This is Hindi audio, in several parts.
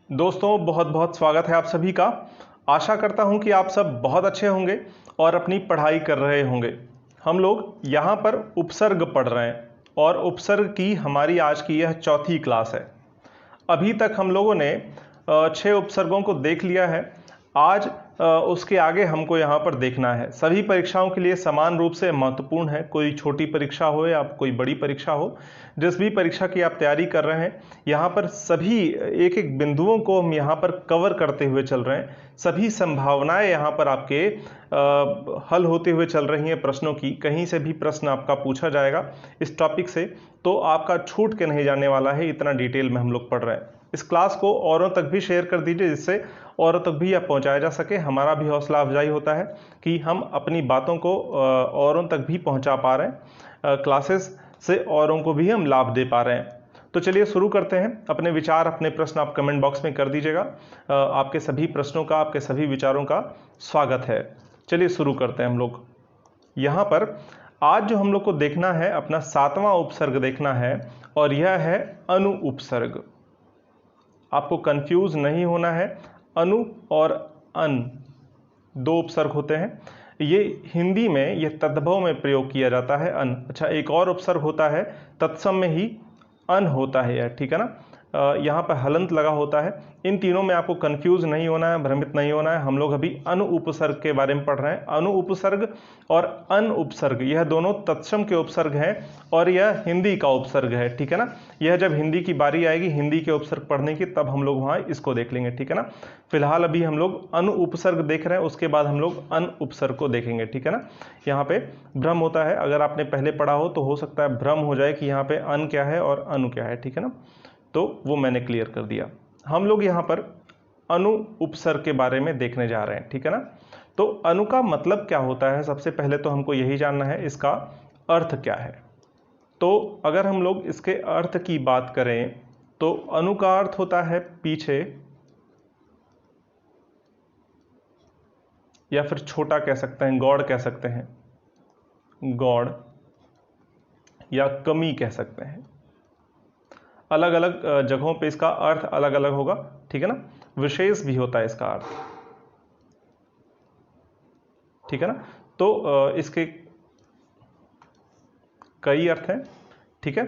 दोस्तों बहुत बहुत स्वागत है आप सभी का। आशा करता हूं कि आप सब बहुत अच्छे होंगे और अपनी पढ़ाई कर रहे होंगे। हम लोग यहाँ पर उपसर्ग पढ़ रहे हैं और उपसर्ग की हमारी आज की यह चौथी क्लास है। अभी तक हम लोगों ने 6 उपसर्गों को देख लिया है। आज उसके आगे हमको यहाँ पर देखना है। सभी परीक्षाओं के लिए समान रूप से महत्वपूर्ण है। कोई छोटी परीक्षा हो या कोई बड़ी परीक्षा हो, जिस भी परीक्षा की आप तैयारी कर रहे हैं, यहाँ पर सभी एक एक बिंदुओं को हम यहाँ पर कवर करते हुए चल रहे हैं। सभी संभावनाएं यहाँ पर आपके हल होते हुए चल रही हैं प्रश्नों की। कहीं से भी प्रश्न आपका पूछा जाएगा इस टॉपिक से तो आपका छूट के नहीं जाने वाला है, इतना डिटेल में हम लोग पढ़ रहे हैं। इस क्लास को औरों तक भी शेयर कर दीजिए, जिससे औरों तक भी यह पहुंचाया जा सके। हमारा भी हौसला अफजाई होता है कि हम अपनी बातों को औरों तक भी पहुंचा पा रहे हैं, क्लासेस से औरों को भी हम लाभ दे पा रहे हैं। तो चलिए शुरू करते हैं। अपने विचार, अपने प्रश्न आप कमेंट बॉक्स में कर दीजिएगा। आपके सभी प्रश्नों का, आपके सभी विचारों का स्वागत है। चलिए शुरू करते हैं हम लोग। यहाँ पर आज जो हम लोग को देखना है, अपना 7वां उपसर्ग देखना है और यह है अनु उपसर्ग। आपको कंफ्यूज नहीं होना है। अनु और अन दो उपसर्ग होते हैं। ये हिंदी में ये तद्भव में प्रयोग किया जाता है अन। अच्छा, एक और उपसर्ग होता है तत्सम में ही अन होता है यह, ठीक है ना। यहाँ पर हलंत लगा होता है। इन तीनों में आपको कंफ्यूज नहीं होना है, भ्रमित नहीं होना है। हम लोग अभी अनु उपसर्ग के बारे में पढ़ रहे हैं। अनु उपसर्ग और अन उपसर्ग यह दोनों तत्सम के उपसर्ग हैं और यह हिंदी का उपसर्ग है, ठीक है ना। यह जब हिंदी की बारी आएगी हिंदी के उपसर्ग पढ़ने की, तब हम लोग वहाँ इसको देख लेंगे, ठीक है ना। फिलहाल अभी हम लोग अनु उपसर्ग देख रहे हैं, उसके बाद हम लोग अन उपसर्ग को देखेंगे, ठीक है ना। यहाँ पे भ्रम होता है, अगर आपने पहले पढ़ा हो तो हो सकता है भ्रम हो जाए कि यहाँ पे अन क्या है और अनु क्या है, ठीक है ना। तो वो मैंने क्लियर कर दिया। हम लोग यहाँ पर अनु उपसर्ग के बारे में देखने जा रहे हैं, ठीक है ना। तो अनु का मतलब क्या होता है, सबसे पहले तो हमको यही जानना है इसका अर्थ क्या है। तो अगर हम लोग इसके अर्थ की बात करें तो अनु का अर्थ होता है पीछे, या फिर छोटा कह सकते हैं, गौड़ कह सकते हैं, गौड़ या कमी कह सकते हैं। अलग अलग जगहों पे इसका अर्थ अलग अलग होगा, ठीक है ना। विशेष भी होता है इसका अर्थ, ठीक है ना। तो इसके कई अर्थ हैं, ठीक है।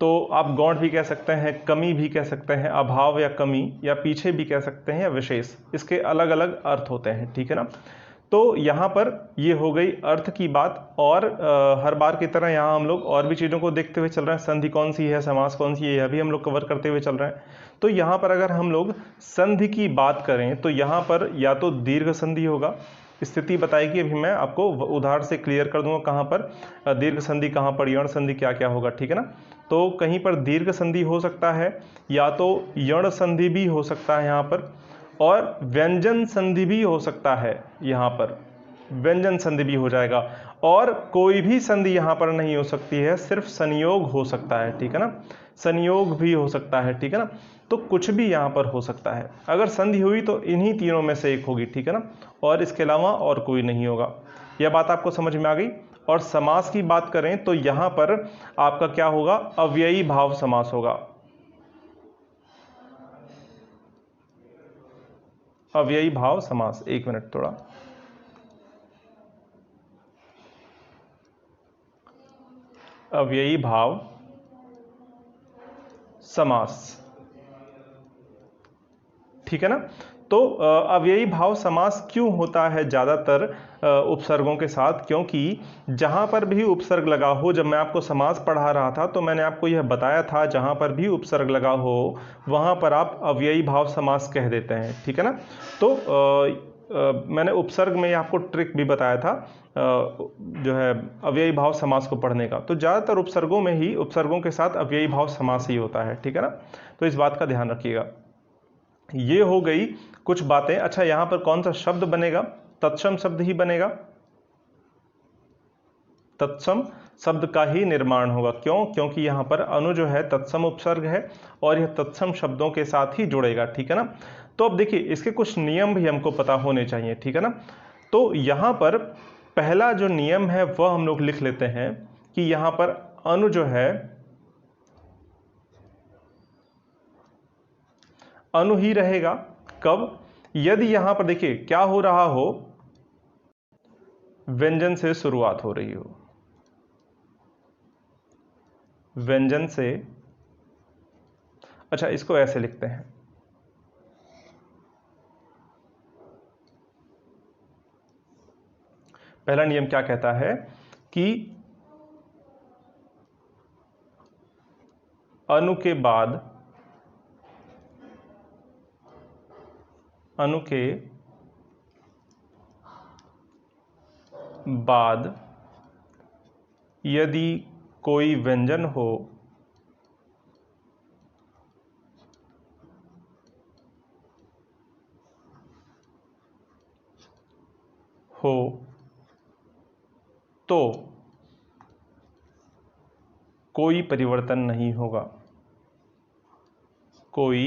तो आप गौड़ भी कह सकते हैं, कमी भी कह सकते हैं, अभाव या कमी, या पीछे भी कह सकते हैं, या विशेष। इसके अलग अलग अर्थ होते हैं, ठीक है ना। तो यहाँ पर ये हो गई अर्थ की बात। और हर बार की तरह यहाँ हम लोग और भी चीज़ों को देखते हुए चल रहे हैं। संधि कौन सी है, समास कौन सी है, यह भी हम लोग कवर करते हुए चल रहे हैं। तो यहाँ पर अगर हम लोग संधि की बात करें तो यहाँ पर या तो दीर्घ संधि होगा, स्थिति बताएगी, अभी मैं आपको उदाहरण से क्लियर कर दूंगा कहाँ पर दीर्घ संधि, कहाँ पर यण संधि, क्या क्या होगा, ठीक है ना। तो कहीं पर दीर्घ संधि हो सकता है, या तो यण संधि भी हो सकता है यहाँ पर, और व्यंजन संधि भी हो सकता है। यहाँ पर व्यंजन संधि भी हो जाएगा, और कोई भी संधि यहाँ पर नहीं हो सकती है, सिर्फ संयोग हो सकता है, ठीक है ना। संयोग भी हो सकता है, ठीक है ना। तो कुछ भी यहाँ पर हो सकता है। अगर संधि हुई तो इन्हीं तीनों में से एक होगी, ठीक है ना, और इसके अलावा और कोई नहीं होगा। यह बात आपको समझ में आ गई। और समास की बात करें तो यहाँ पर आपका क्या होगा, अव्ययी भाव समास होगा। अव्ययी भाव समास, एक मिनट थोड़ा, अव्ययी भाव समास, ठीक है ना। तो अव्ययी भाव समास क्यों होता है ज़्यादातर उपसर्गों के साथ, क्योंकि जहाँ पर भी उपसर्ग लगा हो, जब मैं आपको समास पढ़ा रहा था तो मैंने आपको यह बताया था, जहाँ पर भी उपसर्ग लगा हो वहाँ पर आप अव्ययी भाव समास कह देते हैं, ठीक है ना। तो मैंने उपसर्ग में आपको ट्रिक भी बताया था जो है अव्ययी भाव समास को पढ़ने का। तो ज़्यादातर उपसर्गों में ही, उपसर्गों के साथ अव्ययी भाव समास ही होता है, ठीक है ना। तो इस बात का ध्यान रखिएगा। ये हो गई कुछ बातें। अच्छा, यहां पर कौन सा शब्द बनेगा, तत्सम शब्द ही बनेगा। तत्सम शब्द का ही निर्माण होगा। क्यों? क्योंकि यहां पर अनु जो है तत्सम उपसर्ग है और यह तत्सम शब्दों के साथ ही जुड़ेगा, ठीक है ना। तो अब देखिए, इसके कुछ नियम भी हमको पता होने चाहिए, ठीक है ना। तो यहां पर पहला जो नियम है वह हम लोग लिख लेते हैं कि यहां पर अनु जो है अनु ही रहेगा। कब? यदि यहां पर देखिए क्या हो रहा हो, व्यंजन से शुरुआत हो रही हो, व्यंजन से, अच्छा इसको ऐसे लिखते हैं, पहला नियम क्या कहता है कि अनु के बाद, अनु के बाद यदि कोई व्यंजन हो तो कोई परिवर्तन नहीं होगा, कोई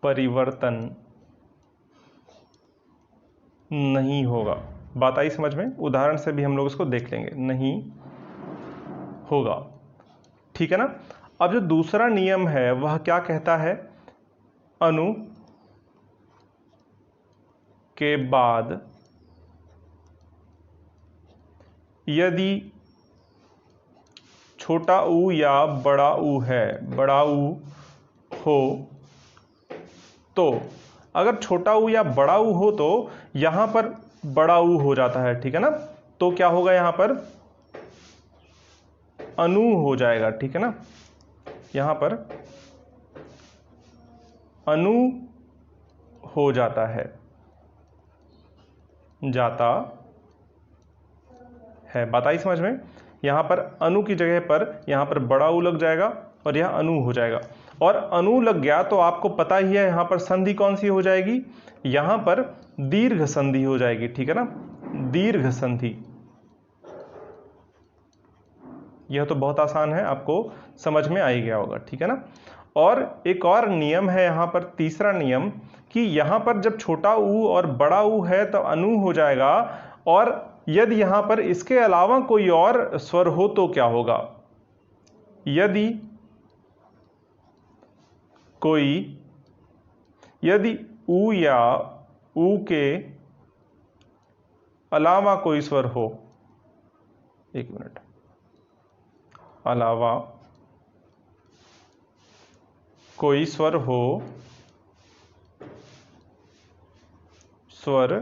परिवर्तन नहीं होगा। बात आई समझ में? उदाहरण से भी हम लोग इसको देख लेंगे, नहीं होगा, ठीक है ना। अब जो दूसरा नियम है वह क्या कहता है, अनु के बाद यदि छोटा ऊ या बड़ा ऊ है, बड़ा ऊ हो तो, अगर छोटा ऊ या बड़ा ऊ हो तो यहां पर बड़ा ऊ हो जाता है, ठीक है ना। तो क्या होगा, यहां पर अनु हो जाएगा, ठीक है ना। यहां पर अनु हो जाता है, जाता है। बात आई समझ में? यहां पर अनु की जगह पर यहां पर बड़ा ऊ लग जाएगा और यहां अनु हो जाएगा। और अनु लग गया तो आपको पता ही है यहां पर संधि कौन सी हो जाएगी, यहां पर दीर्घ संधि हो जाएगी, ठीक है ना, दीर्घ संधि। यह तो बहुत आसान है, आपको समझ में आ ही गया होगा, ठीक है ना। और एक और नियम है यहां पर, तीसरा नियम, कि यहां पर जब छोटा ऊ और बड़ा ऊ है तो अनु हो जाएगा, और यदि यहां पर इसके अलावा कोई और स्वर हो तो क्या होगा, यदि ऊ या ऊ के अलावा कोई स्वर हो, एक मिनट, अलावा कोई स्वर हो, स्वर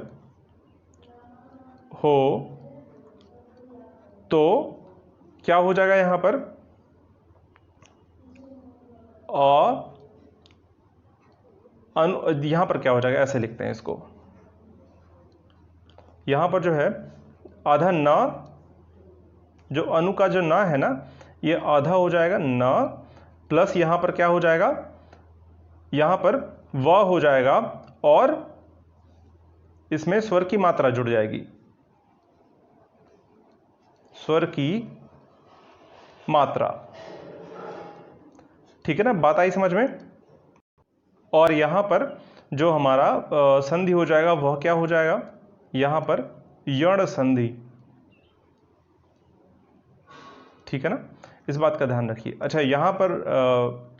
हो तो क्या हो जाएगा यहां पर, यहां पर क्या हो जाएगा, ऐसे लिखते हैं इसको, यहां पर जो है आधा न, जो अनु का जो न है ना, ये आधा हो जाएगा न, प्लस यहां पर क्या हो जाएगा, यहां पर व हो जाएगा, और इसमें स्वर की मात्रा जुड़ जाएगी, स्वर की मात्रा, ठीक है ना। बात आई समझ में? और यहां पर जो हमारा संधि हो जाएगा वह क्या हो जाएगा, यहां पर यण संधि, ठीक है ना, इस बात का ध्यान रखिए। अच्छा यहां पर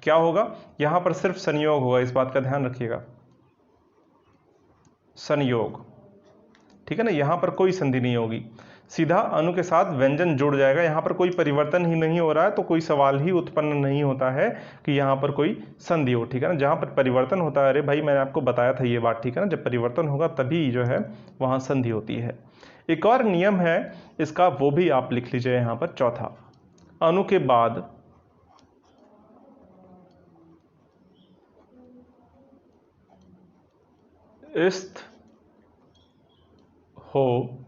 क्या होगा, यहां पर सिर्फ संयोग होगा, इस बात का ध्यान रखिएगा, संयोग, ठीक है ना। यहां पर कोई संधि नहीं होगी, सीधा अनु के साथ व्यंजन जुड़ जाएगा, यहां पर कोई परिवर्तन ही नहीं हो रहा है, तो कोई सवाल ही उत्पन्न नहीं होता है कि यहां पर कोई संधि हो, ठीक है ना। जहां पर परिवर्तन होता है, अरे भाई मैंने आपको बताया था ये बात, ठीक है ना, जब परिवर्तन होगा तभी जो है वहां संधि होती है। एक और नियम है इसका, वो भी आप लिख लीजिए यहां पर, चौथा, अनु के बाद इस्त हो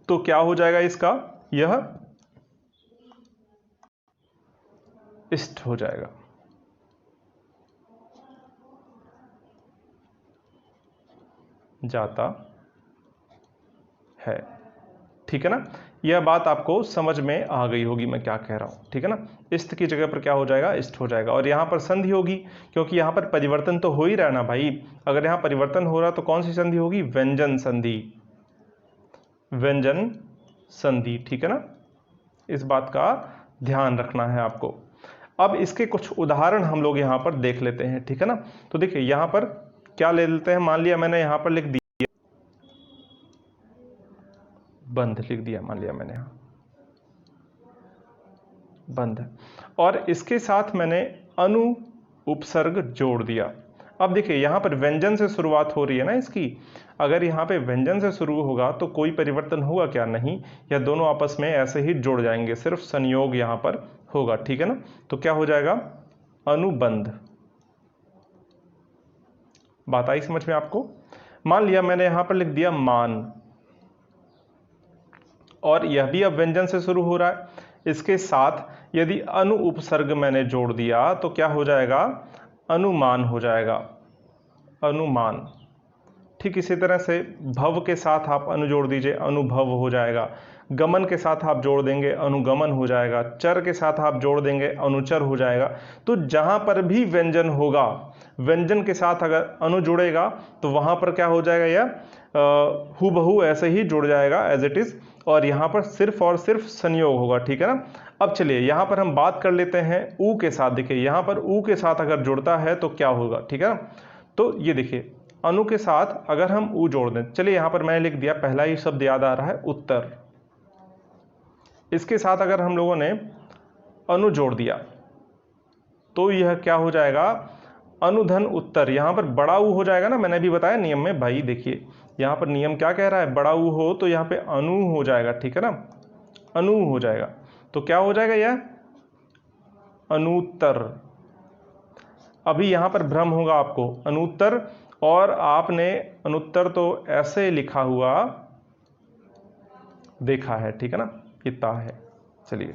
तो क्या हो जाएगा इसका, यह इष्ट हो जाएगा, जाता है, ठीक है ना। यह बात आपको समझ में आ गई होगी मैं क्या कह रहा हूं, ठीक है ना। इष्ट की जगह पर क्या हो जाएगा, इष्ट हो जाएगा, और यहां पर संधि होगी, क्योंकि यहां पर परिवर्तन तो हो ही रहा है ना भाई। अगर यहां परिवर्तन हो रहा तो कौन सी संधि होगी, व्यंजन संधि, व्यंजन संधि, ठीक है ना। इस बात का ध्यान रखना है आपको। अब इसके कुछ उदाहरण हम लोग यहाँ पर देख लेते हैं, ठीक है ना। तो देखिए यहाँ पर क्या ले लेते हैं, मान लिया मैंने यहाँ पर लिख दिया बंध, लिख दिया मान लिया मैंने यहाँ बंध, और इसके साथ मैंने अनु उपसर्ग जोड़ दिया। अब देखिए यहाँ पर व्यंजन से शुरुआत हो रही है ना इसकी, अगर यहाँ पे व्यंजन से शुरू होगा तो कोई परिवर्तन होगा क्या, नहीं, या दोनों आपस में ऐसे ही जुड़ जाएंगे, सिर्फ संयोग यहाँ पर होगा, ठीक है ना। तो क्या हो जाएगा, अनुबंध। बात आई समझ में आपको। मान लिया मैंने यहाँ पर लिख दिया मान, और यह भी अब व्यंजन से शुरू हो रहा है, इसके साथ यदि अनु उपसर्ग मैंने जोड़ दिया तो क्या हो जाएगा, अनुमान हो जाएगा, अनुमान। ठीक इसी तरह से भव के साथ आप अनु जोड़ दीजिए, अनुभव हो जाएगा। गमन के साथ आप जोड़ देंगे, अनुगमन हो जाएगा। चर के साथ आप जोड़ देंगे, अनुचर हो जाएगा। तो जहां पर भी व्यंजन होगा, व्यंजन के साथ अगर अनु जुड़ेगा तो वहां पर क्या हो जाएगा, यह हूबहू ऐसे ही जुड़ जाएगा एज इट इज, और यहाँ पर सिर्फ और सिर्फ संयोग होगा, ठीक है ना। अब चलिए यहाँ पर हम बात कर लेते हैं ऊ के साथ। देखिए यहाँ पर ऊ के साथ अगर जुड़ता है तो क्या होगा, ठीक है ना। तो ये देखिए अनु के साथ अगर हम ऊ जोड़ दें, चलिए यहाँ पर मैंने लिख दिया, पहला ही शब्द याद आ रहा है उत्तर। इसके साथ अगर हम लोगों ने अनु जोड़ दिया तो यह क्या हो जाएगा, अनुधन उत्तर। यहाँ पर बड़ा ऊ हो जाएगा ना, मैंने भी बताया नियम में भाई, देखिए यहाँ पर नियम क्या कह रहा है, बड़ा ऊ हो तो यहाँ पे अनु हो जाएगा, ठीक है ना, अनु हो जाएगा। तो क्या हो जाएगा यह, अनुत्तर। अभी यहाँ पर भ्रम होगा आपको, अनुत्तर, और आपने अनुत्तर तो ऐसे लिखा हुआ देखा है, ठीक है ना, इतना है। चलिए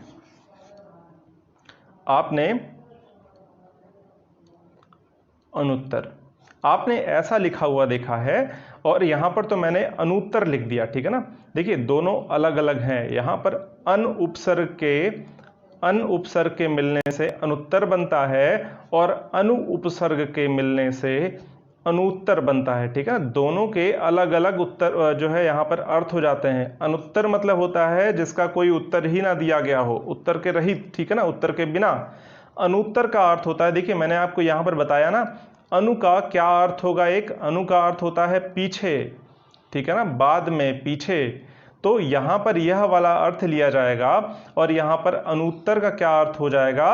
आपने अनुत्तर, आपने ऐसा लिखा हुआ देखा है, और यहां पर तो मैंने अनुत्तर लिख दिया, ठीक है ना। देखिए दोनों अलग अलग हैं, यहां पर अन उपसर्ग के मिलने से अनुत्तर बनता है, और अनु उपसर्ग के मिलने से अनुत्तर बनता है, ठीक है ना। दोनों के अलग अलग उत्तर जो है यहाँ पर अर्थ हो जाते हैं। अनुत्तर मतलब होता है जिसका कोई उत्तर ही ना दिया गया हो, उत्तर के रहित, ठीक है ना, उत्तर के बिना। अनुत्तर का अर्थ होता है, देखिए मैंने आपको यहाँ पर बताया ना, अनु का क्या अर्थ होगा, एक अनु का अर्थ होता है पीछे, ठीक है ना, बाद में, पीछे। तो यहाँ पर यह वाला अर्थ लिया जाएगा, और यहाँ पर अनुत्तर का क्या अर्थ हो जाएगा,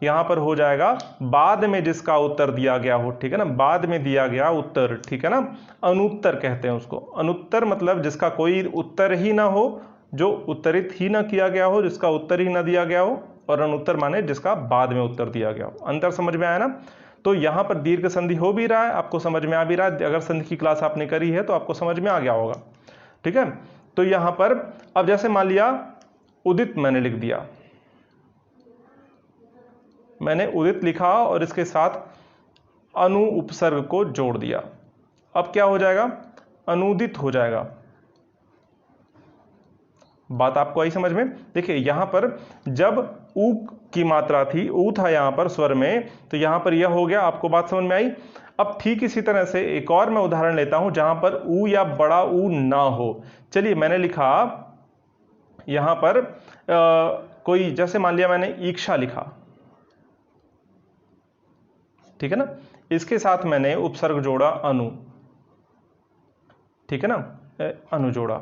यहाँ पर हो जाएगा बाद में जिसका उत्तर दिया गया हो, ठीक है ना, बाद में दिया गया उत्तर, ठीक है ना, अनुत्तर कहते हैं उसको। अनुत्तर मतलब जिसका कोई उत्तर ही ना हो, जो उत्तरित ही ना किया गया हो, जिसका उत्तर ही ना दिया गया हो, और अनुत्तर माने जिसका बाद में उत्तर दिया गया हो। अंतर समझ में आया ना। तो यहाँ पर दीर्घ संधि हो भी रहा है, आपको समझ में आ भी रहा है, अगर संधि की क्लास आपने करी है तो आपको समझ में आ गया होगा, ठीक है। तो यहाँ पर अब जैसे मान लिया उदित मैंने लिख दिया, मैंने उदित लिखा और इसके साथ अनु उपसर्ग को जोड़ दिया, अब क्या हो जाएगा, अनुदित हो जाएगा। बात आपको आई समझ में। देखिए यहां पर जब ऊ की मात्रा थी, ऊ था यहां पर स्वर में, तो यहां पर यह हो गया, आपको बात समझ में आई। अब ठीक इसी तरह से एक और मैं उदाहरण लेता हूं जहां पर ऊ या बड़ा ऊ ना हो। चलिए मैंने लिखा यहां पर कोई, जैसे मान लिया मैंने ईक्षा लिखा, ठीक है ना, इसके साथ मैंने उपसर्ग जोड़ा अनु, ठीक है ना, अनु जोड़ा,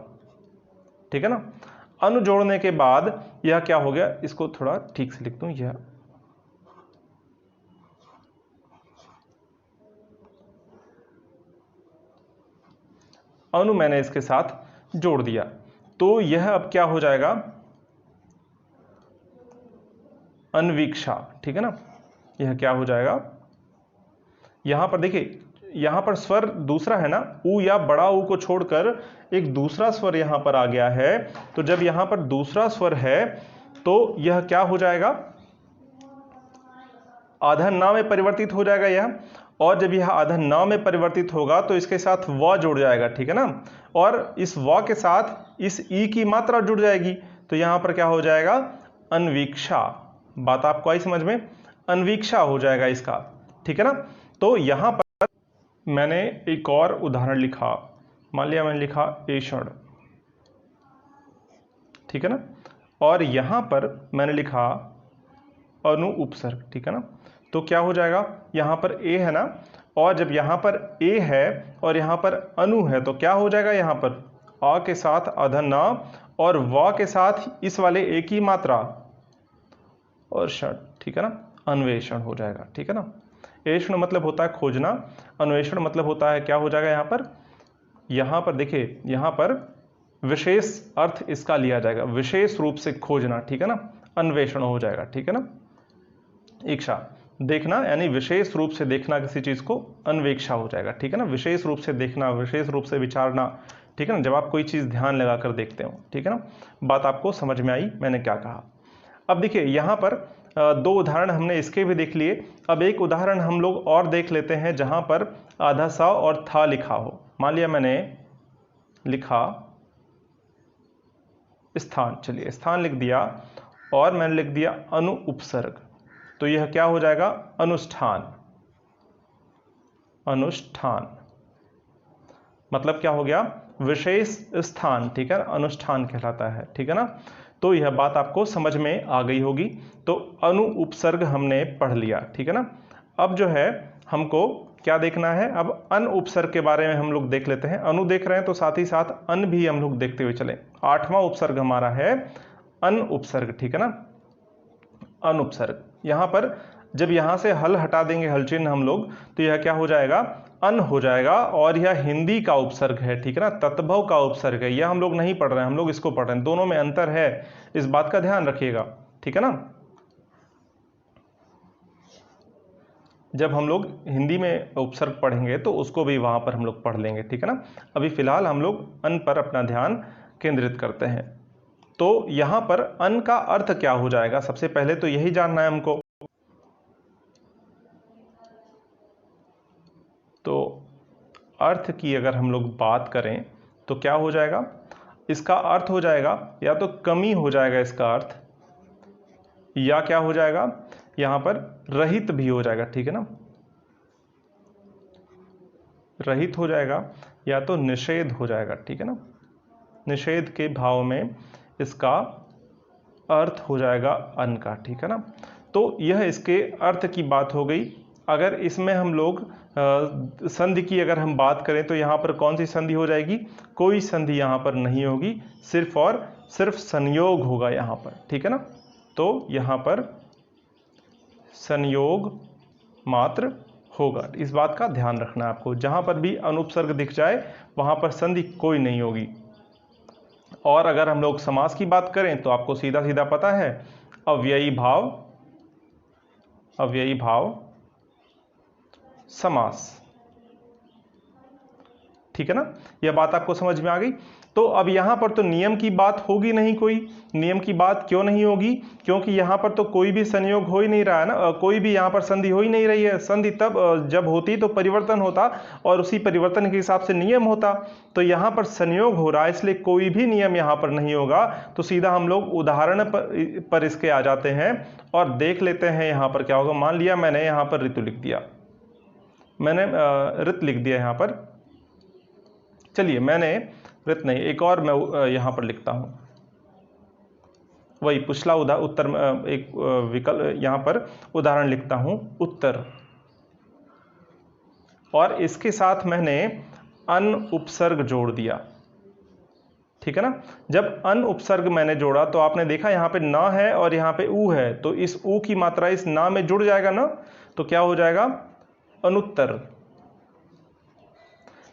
ठीक है ना। अनु जोड़ने के बाद यह क्या हो गया, इसको थोड़ा ठीक से लिख दूं, यह अनु मैंने इसके साथ जोड़ दिया, तो यह अब क्या हो जाएगा, अन्वीक्षा, ठीक है ना। यह क्या हो जाएगा, यहां पर देखिए, यहां पर स्वर दूसरा है ना, ऊ या बड़ा ऊ को छोड़कर एक दूसरा स्वर यहां पर आ गया है। तो जब यहां पर दूसरा स्वर है तो यह क्या हो जाएगा, आधन ना में परिवर्तित हो जाएगा यह, और जब यह आधन ना में परिवर्तित होगा तो इसके साथ व जुड़ जाएगा, ठीक है ना, और इस व के साथ इस ई की मात्रा जुड़ जाएगी, तो यहां पर क्या हो जाएगा, अन्वीक्षा। बात आपको आई समझ में, अन्वीक्षा हो जाएगा इसका, ठीक है ना। तो यहां पर मैंने एक और उदाहरण लिखा, मान लिया मैंने लिखा ऐषण, ठीक है ना, और यहां पर मैंने लिखा अनु उपसर्ग, ठीक है ना। तो क्या हो जाएगा, यहाँ पर ए है ना, और जब यहाँ पर ए है और यहाँ पर अनु है तो क्या हो जाएगा, यहाँ पर आ के साथ अधन और वा के साथ इस वाले ए की मात्रा और षण, ठीक है ना, अन्वेषण हो जाएगा, ठीक है ना। एषण मतलब होता है खोजना, अन्वेषण मतलब होता है क्या हो जाएगा, यहाँ पर देखिए, यहाँ पर विशेष अर्थ इसका लिया जाएगा, विशेष रूप से खोजना, ठीक है ना, अन्वेषण हो जाएगा, ठीक है ना। इच्छा देखना, यानी विशेष रूप से देखना किसी चीज को, अन्वेक्षा हो जाएगा, ठीक है ना। विशेष रूप से देखना, विशेष रूप से विचारना, ठीक है ना, जब आप कोई चीज ध्यान लगाकर देखते हो, ठीक है ना। बात आपको समझ में आई मैंने क्या कहा। अब देखिए यहाँ पर दो उदाहरण हमने इसके भी देख लिए। अब एक उदाहरण हम लोग और देख लेते हैं जहां पर आधा सा और था लिखा हो। मान लिया मैंने लिखा स्थान, चलिए स्थान लिख दिया और मैंने लिख दिया अनु उपसर्ग, तो यह क्या हो जाएगा, अनुष्ठान। अनुष्ठान मतलब क्या हो गया, विशेष स्थान, ठीक है, अनुष्ठान कहलाता है, ठीक है ना। तो यह बात आपको समझ में आ गई होगी। तो अनु उपसर्ग हमने पढ़ लिया, ठीक है ना। अब जो है हमको क्या देखना है, अब अन उपसर्ग के बारे में हम लोग देख लेते हैं। अनु देख रहे हैं तो साथ ही साथ अन भी हम लोग देखते हुए चले। 8वां उपसर्ग हमारा है अन उपसर्ग, ठीक है ना। अन उपसर्ग, यहां पर जब यहां से हल हटा देंगे, हल चिन्ह हम लोग, तो यह क्या हो जाएगा, अन हो जाएगा, और यह हिंदी का उपसर्ग है, ठीक है ना, तत्भव का उपसर्ग है। यह हम लोग नहीं पढ़ रहे हैं, हम लोग इसको पढ़ रहे हैं, दोनों में अंतर है, इस बात का ध्यान रखिएगा, ठीक है ना। जब हम लोग हिंदी में उपसर्ग पढ़ेंगे तो उसको भी वहां पर हम लोग पढ़ लेंगे, ठीक है ना। अभी फिलहाल हम लोग अन पर अपना ध्यान केंद्रित करते हैं। तो यहां पर अन का अर्थ क्या हो जाएगा, सबसे पहले तो यही जानना है हमको। तो अर्थ की अगर हम लोग बात करें तो क्या हो जाएगा, इसका अर्थ हो जाएगा या तो कमी हो जाएगा इसका अर्थ, या क्या हो जाएगा, यहां पर रहित भी हो जाएगा, ठीक है ना, रहित हो जाएगा, या तो निषेध हो जाएगा, ठीक है ना। निषेध के भाव में इसका अर्थ हो जाएगा अन का, ठीक है ना। तो यह इसके अर्थ की बात हो गई। अगर इसमें हम लोग संधि की अगर हम बात करें तो यहाँ पर कौन सी संधि हो जाएगी, कोई संधि यहाँ पर नहीं होगी, सिर्फ और सिर्फ संयोग होगा यहाँ पर, ठीक है ना। तो यहाँ पर संयोग मात्र होगा, इस बात का ध्यान रखना है आपको। जहाँ पर भी अनुपसर्ग दिख जाए वहाँ पर संधि कोई नहीं होगी। और अगर हम लोग समास की बात करें तो आपको सीधा सीधा पता है, अव्ययी भाव, अव्ययी भाव समास, ठीक है ना। यह बात आपको समझ में आ गई। तो अब यहां पर तो नियम की बात होगी नहीं, कोई नियम की बात क्यों नहीं होगी, क्योंकि यहां पर तो कोई भी संयोग हो ही नहीं रहा है ना, कोई भी यहां पर संधि हो ही नहीं रही है। संधि तब जब होती तो परिवर्तन होता और उसी परिवर्तन के हिसाब से नियम होता। तो यहां पर संयोग हो रहा है, इसलिए कोई भी नियम यहां पर नहीं होगा। तो सीधा हम लोग उदाहरण पर इसके आ जाते हैं और देख लेते हैं यहां पर क्या होगा। मान लिया मैंने यहां पर ऋतु लिख दिया, मैंने ऋत लिख दिया यहाँ पर, चलिए मैंने ऋत नहीं, एक और मैं यहाँ पर लिखता हूँ, वही पिछला उत्तर, एक विकल्प यहाँ पर उदाहरण लिखता हूँ उत्तर, और इसके साथ मैंने अन उपसर्ग जोड़ दिया, ठीक है ना। जब अन उपसर्ग मैंने जोड़ा तो आपने देखा यहाँ पे ना है और यहाँ पे ऊ है, तो इस ऊ की मात्रा इस ना में जुड़ जाएगा ना, तो क्या हो जाएगा, अनुत्तर।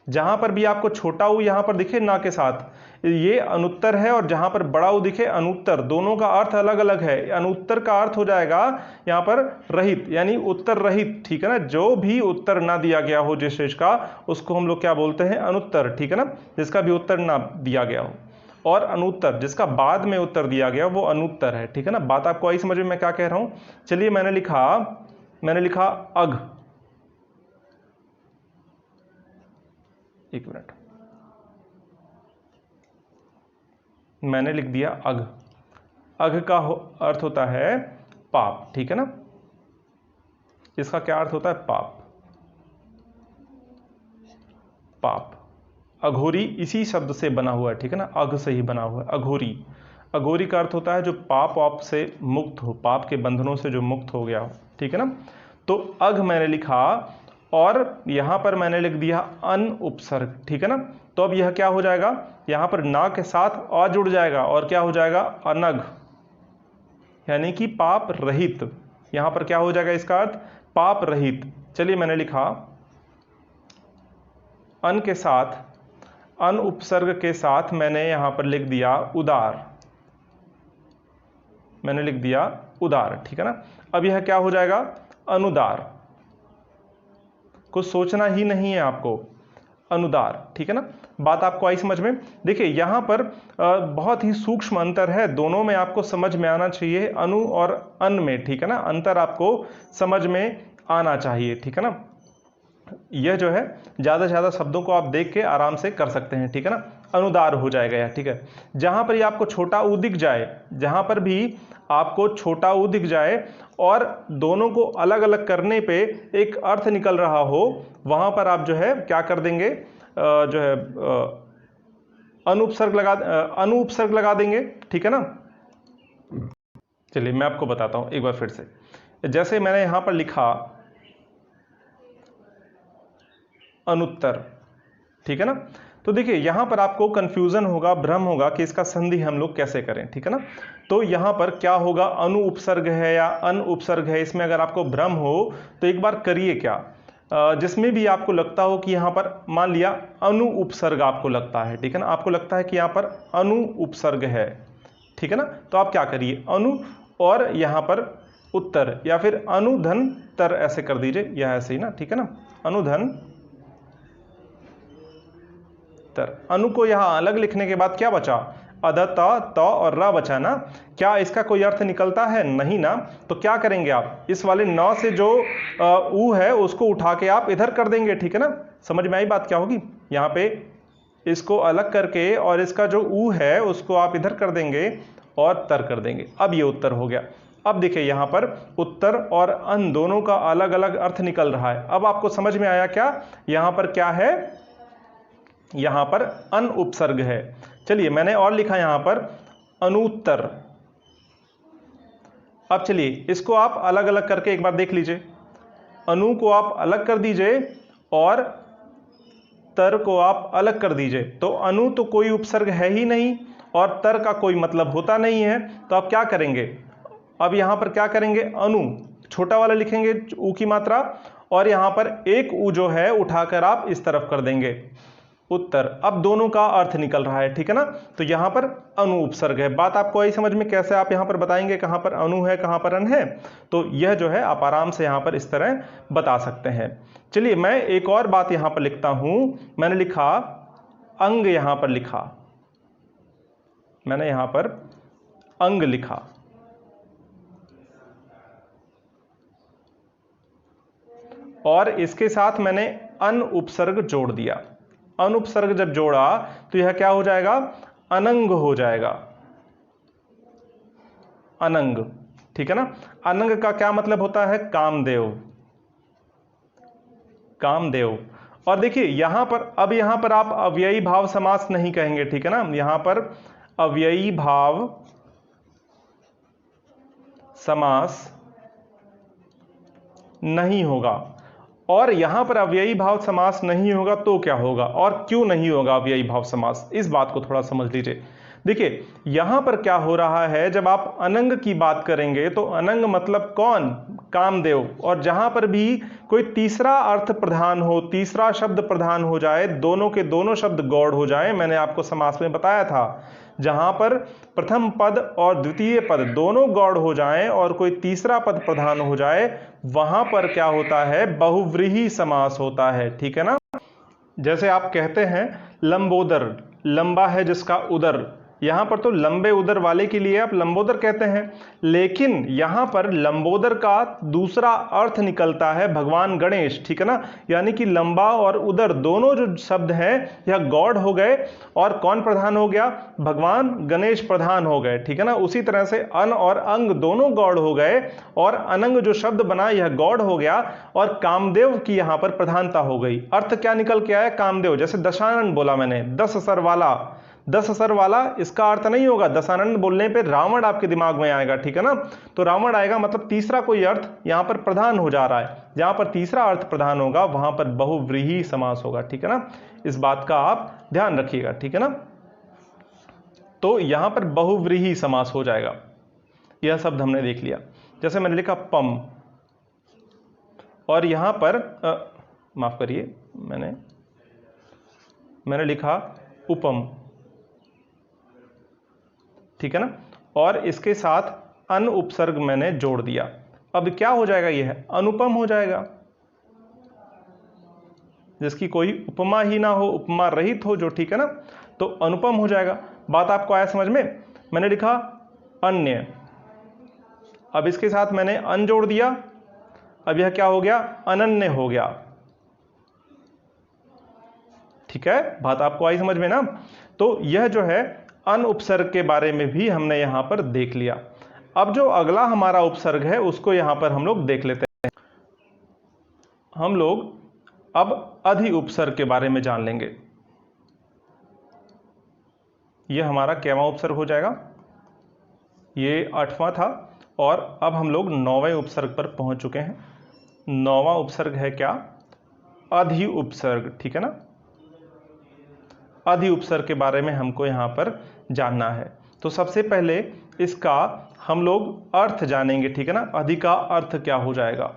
जहां पर भी आपको छोटा ऊ यहां पर दिखे ना के साथ, ये अनुत्तर है, और जहां पर बड़ा ऊ दिखे अनुत्तर, दोनों का अर्थ अलग अलग है। अनुत्तर का अर्थ हो जाएगा यहां पर रहित, यानी उत्तर रहित, ठीक है ना। जो भी उत्तर ना दिया गया हो जिस चीज का, उसको हम लोग क्या बोलते हैं, अनुत्तर, ठीक है ना। जिसका भी उत्तर ना दिया गया हो, और अनुत्तर जिसका बाद में उत्तर दिया गया वो अनुत्तर है, ठीक है ना। बात आपको आई समझ में मैं क्या कह रहा हूं। चलिए मैंने लिखा अघ, एक मिनट, मैंने लिख दिया अघ। अघ का अर्थ होता है पाप, ठीक है ना। इसका क्या अर्थ होता है, पाप, पाप। अघोरी इसी शब्द से बना हुआ है, ठीक है ना, अघ से ही बना हुआ है, अघोरी। अघोरी का अर्थ होता है जो पाप वाप से मुक्त हो, पाप के बंधनों से जो मुक्त हो गया हो, ठीक है ना। तो अघ मैंने लिखा और यहां पर मैंने लिख दिया अन उपसर्ग, ठीक है ना। तो अब यह क्या हो जाएगा, यहां पर ना के साथ अ जुड़ जाएगा और क्या हो जाएगा, अनघ, यानी कि पाप रहित। यहां पर क्या हो जाएगा, इसका अर्थ पाप रहित। चलिए मैंने लिखा अन के साथ, अन उपसर्ग के साथ मैंने यहां पर लिख दिया उदार, मैंने लिख दिया उदार, ठीक है ना। अब यह क्या हो जाएगा, अनुदार। कुछ सोचना ही नहीं है आपको, अनुदार, ठीक है ना। बात आपको आई समझ में। देखिए यहां पर बहुत ही सूक्ष्म अंतर है, दोनों में आपको समझ में आना चाहिए, अनु और अन में, ठीक है ना। अंतर आपको समझ में आना चाहिए, ठीक है ना। यह जो है ज़्यादा से ज़्यादा शब्दों को आप देख के आराम से कर सकते हैं, ठीक है ना। अनुदार हो जाएगा यह, ठीक है। जहां पर ये आपको छोटा ऊ दिख जाए, जहां पर भी आपको छोटा ऊ दिख जाए और दोनों को अलग अलग करने पे एक अर्थ निकल रहा हो, वहां पर आप जो है क्या कर देंगे, जो है अनुपसर्ग लगा देंगे, ठीक है ना। चलिए मैं आपको बताता हूं एक बार फिर से। जैसे मैंने यहां पर लिखा अनुत्तर, ठीक है ना। तो देखिए यहां पर आपको कंफ्यूजन होगा, भ्रम होगा कि इसका संधि हम लोग कैसे करें, ठीक है ना। तो यहां पर क्या होगा, अनु उपसर्ग है या अन उपसर्ग है, इसमें अगर आपको भ्रम हो तो एक बार करिए क्या, जिसमें भी आपको लगता हो कि यहां पर मान लिया अनु उपसर्ग आपको लगता है, ठीक है ना, आपको लगता है कि यहां पर अनु उपसर्ग है, ठीक है ना। तो आप क्या करिए, अनु और यहां पर उत्तर या फिर अनुधन तर ऐसे कर दीजिए, या ऐसे ही ना, ठीक है ना, अनुधन तर। अनु को यहां अलग लिखने के बाद क्या बचा, अध त और र बचा ना। क्या इसका कोई अर्थ निकलता है, नहीं ना। तो क्या करेंगे आप, इस वाले न से जो ऊ है उसको उठा के आप इधर कर देंगे, ठीक है ना। समझ में आई बात क्या होगी, यहां पे इसको अलग करके और इसका जो ऊ है उसको आप इधर कर देंगे और तर कर देंगे। अब ये उत्तर हो गया। अब देखिए यहां पर उत्तर और अन दोनों का अलग अलग अर्थ निकल रहा है। अब आपको समझ में आया क्या, यहां पर क्या है, यहां पर अन उपसर्ग है। चलिए मैंने और लिखा यहां पर अनुत्तर। अब चलिए इसको आप अलग अलग करके एक बार देख लीजिए, अनु को आप अलग कर दीजिए और तर को आप अलग कर दीजिए। तो अनु तो कोई उपसर्ग है ही नहीं और तर का कोई मतलब होता नहीं है, तो आप क्या करेंगे, अब यहां पर क्या करेंगे, अनु छोटा वाला लिखेंगे ऊ की मात्रा और यहां पर एक ऊ जो है उठाकर आप इस तरफ कर देंगे, उत्तर। अब दोनों का अर्थ निकल रहा है, ठीक है ना। तो यहां पर अनु उपसर्ग है। बात आपको आई समझ में, कैसे आप यहां पर बताएंगे कहां पर अनु है कहां पर अन है। तो यह जो है आप आराम से यहां पर इस तरह बता सकते हैं। चलिए मैं एक और बात यहां पर लिखता हूं, मैंने लिखा अंग, यहां पर लिखा, मैंने यहां पर अंग लिखा और इसके साथ मैंने अन उपसर्ग जोड़ दिया। अन उपसर्ग जब जोड़ा तो यह क्या हो जाएगा, अनंग हो जाएगा, अनंग, ठीक है ना। अनंग का क्या मतलब होता है, कामदेव, कामदेव। और देखिए यहां पर, अब यहां पर आप अव्ययी भाव समास नहीं कहेंगे, ठीक है ना। यहां पर अव्ययी भाव समास नहीं होगा। और यहां पर अव्ययी भाव समास नहीं होगा तो क्या होगा, और क्यों नहीं होगा अव्ययी भाव समास, इस बात को थोड़ा समझ लीजिए। देखिए यहां पर क्या हो रहा है, जब आप अनंग की बात करेंगे तो अनंग मतलब कौन, कामदेव। और जहां पर भी कोई तीसरा अर्थ प्रधान हो, तीसरा शब्द प्रधान हो जाए, दोनों के दोनों शब्द गौड़ हो जाए, मैंने आपको समास में बताया था, जहां पर प्रथम पद और द्वितीय पद दोनों गौड़ हो जाएं और कोई तीसरा पद प्रधान हो जाए, वहां पर क्या होता है, बहुव्रीहि समास होता है, ठीक है ना। जैसे आप कहते हैं लंबोदर, लंबा है जिसका उदर, यहां पर तो लंबे उदर वाले के लिए आप लंबोदर कहते हैं, लेकिन यहां पर लंबोदर का दूसरा अर्थ निकलता है भगवान गणेश, ठीक है ना। यानी कि लंबा और उदर दोनों जो शब्द हैं यह गौड़ हो गए और कौन प्रधान हो गया, भगवान गणेश प्रधान हो गए, ठीक है ना। उसी तरह से अन और अंग दोनों गौड़ हो गए और अनंग जो शब्द बना यह गौड़ हो गया और कामदेव की यहां पर प्रधानता हो गई। अर्थ क्या निकल के आया, कामदेव। जैसे दशानन बोला मैंने, 10 सर वाला, दशसर वाला इसका अर्थ नहीं होगा। दशानन बोलने पे रावण आपके दिमाग में आएगा, ठीक है ना। तो रावण आएगा मतलब तीसरा कोई अर्थ यहां पर प्रधान हो जा रहा है। जहां पर तीसरा अर्थ प्रधान होगा वहां पर बहुव्रीहि समास होगा, ठीक है ना। इस बात का आप ध्यान रखिएगा, ठीक है ना। तो यहां पर बहुव्रीहि समास हो जाएगा। यह शब्द हमने देख लिया। जैसे मैंने लिखा पम, और यहां पर माफ करिए, मैंने लिखा उपम, ठीक है ना। और इसके साथ अन उपसर्ग मैंने जोड़ दिया। अब क्या हो जाएगा, यह अनुपम हो जाएगा, जिसकी कोई उपमा ही ना हो, उपमा रहित हो जो, ठीक है ना। तो अनुपम हो जाएगा। बात आपको आया समझ में। मैंने लिखा अन्य, अब इसके साथ मैंने अन जोड़ दिया। अब यह क्या हो गया, अनन्य हो गया, ठीक है। बात आपको आई समझ में ना। तो यह जो है अन उपसर्ग के बारे में भी हमने यहां पर देख लिया। अब जो अगला हमारा उपसर्ग है उसको यहां पर हम लोग देख लेते हैं। हम लोग अब अधि उपसर्ग के बारे में जान लेंगे। यह हमारा कैवां उपसर्ग हो जाएगा, ये 8वां था, और अब हम लोग 9वें उपसर्ग पर पहुंच चुके हैं। 9वां उपसर्ग है क्या, अधि उपसर्ग, ठीक है ना। अधि उपसर्ग के बारे में हमको यहां पर जानना है। तो सबसे पहले इसका हम लोग अर्थ जानेंगे, ठीक है ना। अधि का अर्थ क्या हो जाएगा,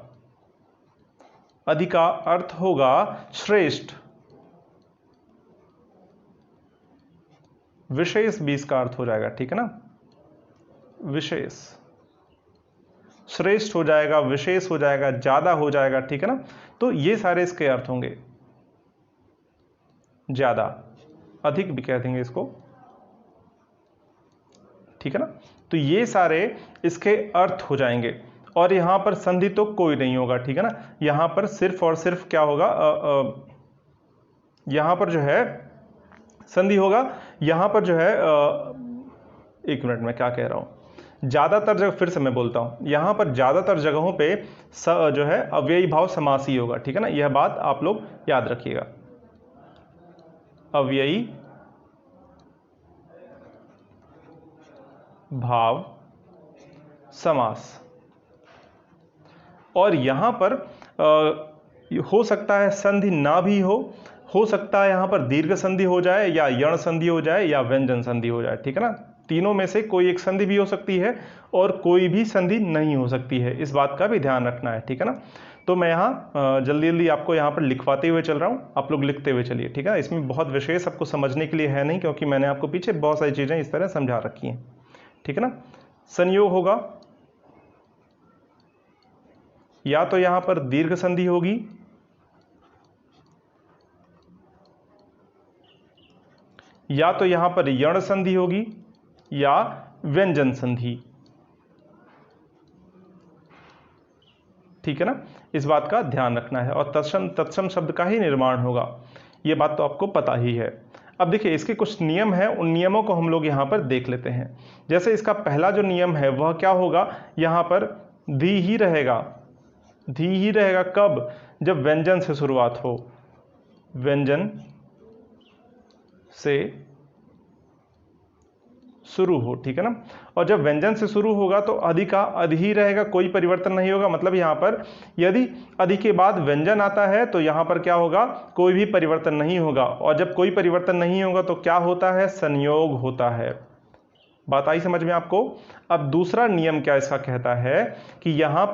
अधि का अर्थ होगा श्रेष्ठ। विशेष भी इसका अर्थ हो जाएगा, ठीक है ना। विशेष, श्रेष्ठ हो जाएगा, विशेष हो जाएगा, ज्यादा हो जाएगा, ठीक है ना। तो ये सारे इसके अर्थ होंगे। ज्यादा, अधिक भी कह देंगे इसको, ठीक है ना। तो ये सारे इसके अर्थ हो जाएंगे। और यहां पर संधि तो कोई नहीं होगा, ठीक है ना। यहां पर सिर्फ और सिर्फ क्या होगा, यहां पर जो है संधि होगा। यहां पर जो है एक मिनट में क्या कह रहा हूं, ज्यादातर जगह, फिर से मैं बोलता हूं, यहां पर ज्यादातर जगहों पे जो है अव्ययी भाव समास ही होगा, ठीक है ना। यह बात आप लोग याद रखिएगा, अव्ययी भाव समास। और यहां पर हो सकता है संधि ना भी हो सकता है यहां पर दीर्घ संधि हो जाए, या यण संधि हो जाए, या व्यंजन संधि हो जाए, ठीक है ना। तीनों में से कोई एक संधि भी हो सकती है और कोई भी संधि नहीं हो सकती है। इस बात का भी ध्यान रखना है, ठीक है ना। तो मैं यहाँ जल्दी जल्दी आपको यहाँ पर लिखवाते हुए चल रहा हूँ, आप लोग लिखते हुए चलिए, ठीक है। इसमें बहुत विशेष आपको समझने के लिए है नहीं, क्योंकि मैंने आपको पीछे बहुत सारी चीज़ें इस तरह समझा रखी हैं, ठीक है ना। संयोग होगा, या तो यहां पर दीर्घ संधि होगी, या तो यहां पर यण संधि होगी, या व्यंजन संधि, ठीक है ना। इस बात का ध्यान रखना है। और तत्सम शब्द का ही निर्माण होगा, यह बात तो आपको पता ही है। अब देखिए इसके कुछ नियम हैं, उन नियमों को हम लोग यहां पर देख लेते हैं। जैसे इसका पहला जो नियम है वह क्या होगा, यहां पर धी ही रहेगा। धी ही रहेगा कब, जब व्यंजन से शुरुआत हो, व्यंजन से शुरू हो, ठीक है ना। और जब व्यंजन से शुरू होगा तो अधि का अधि ही रहेगा, कोई परिवर्तन नहीं होगा। मतलब यहां पर यदि अधि के बाद व्यंजन आता है तो यहां पर क्या होगा, कोई भी परिवर्तन नहीं होगा। और जब कोई परिवर्तन नहीं होगा तो क्या होता है, संयोग होता है। बात आई समझ में आपको। अब दूसरा नियम क्या इसका कहता है कि यहां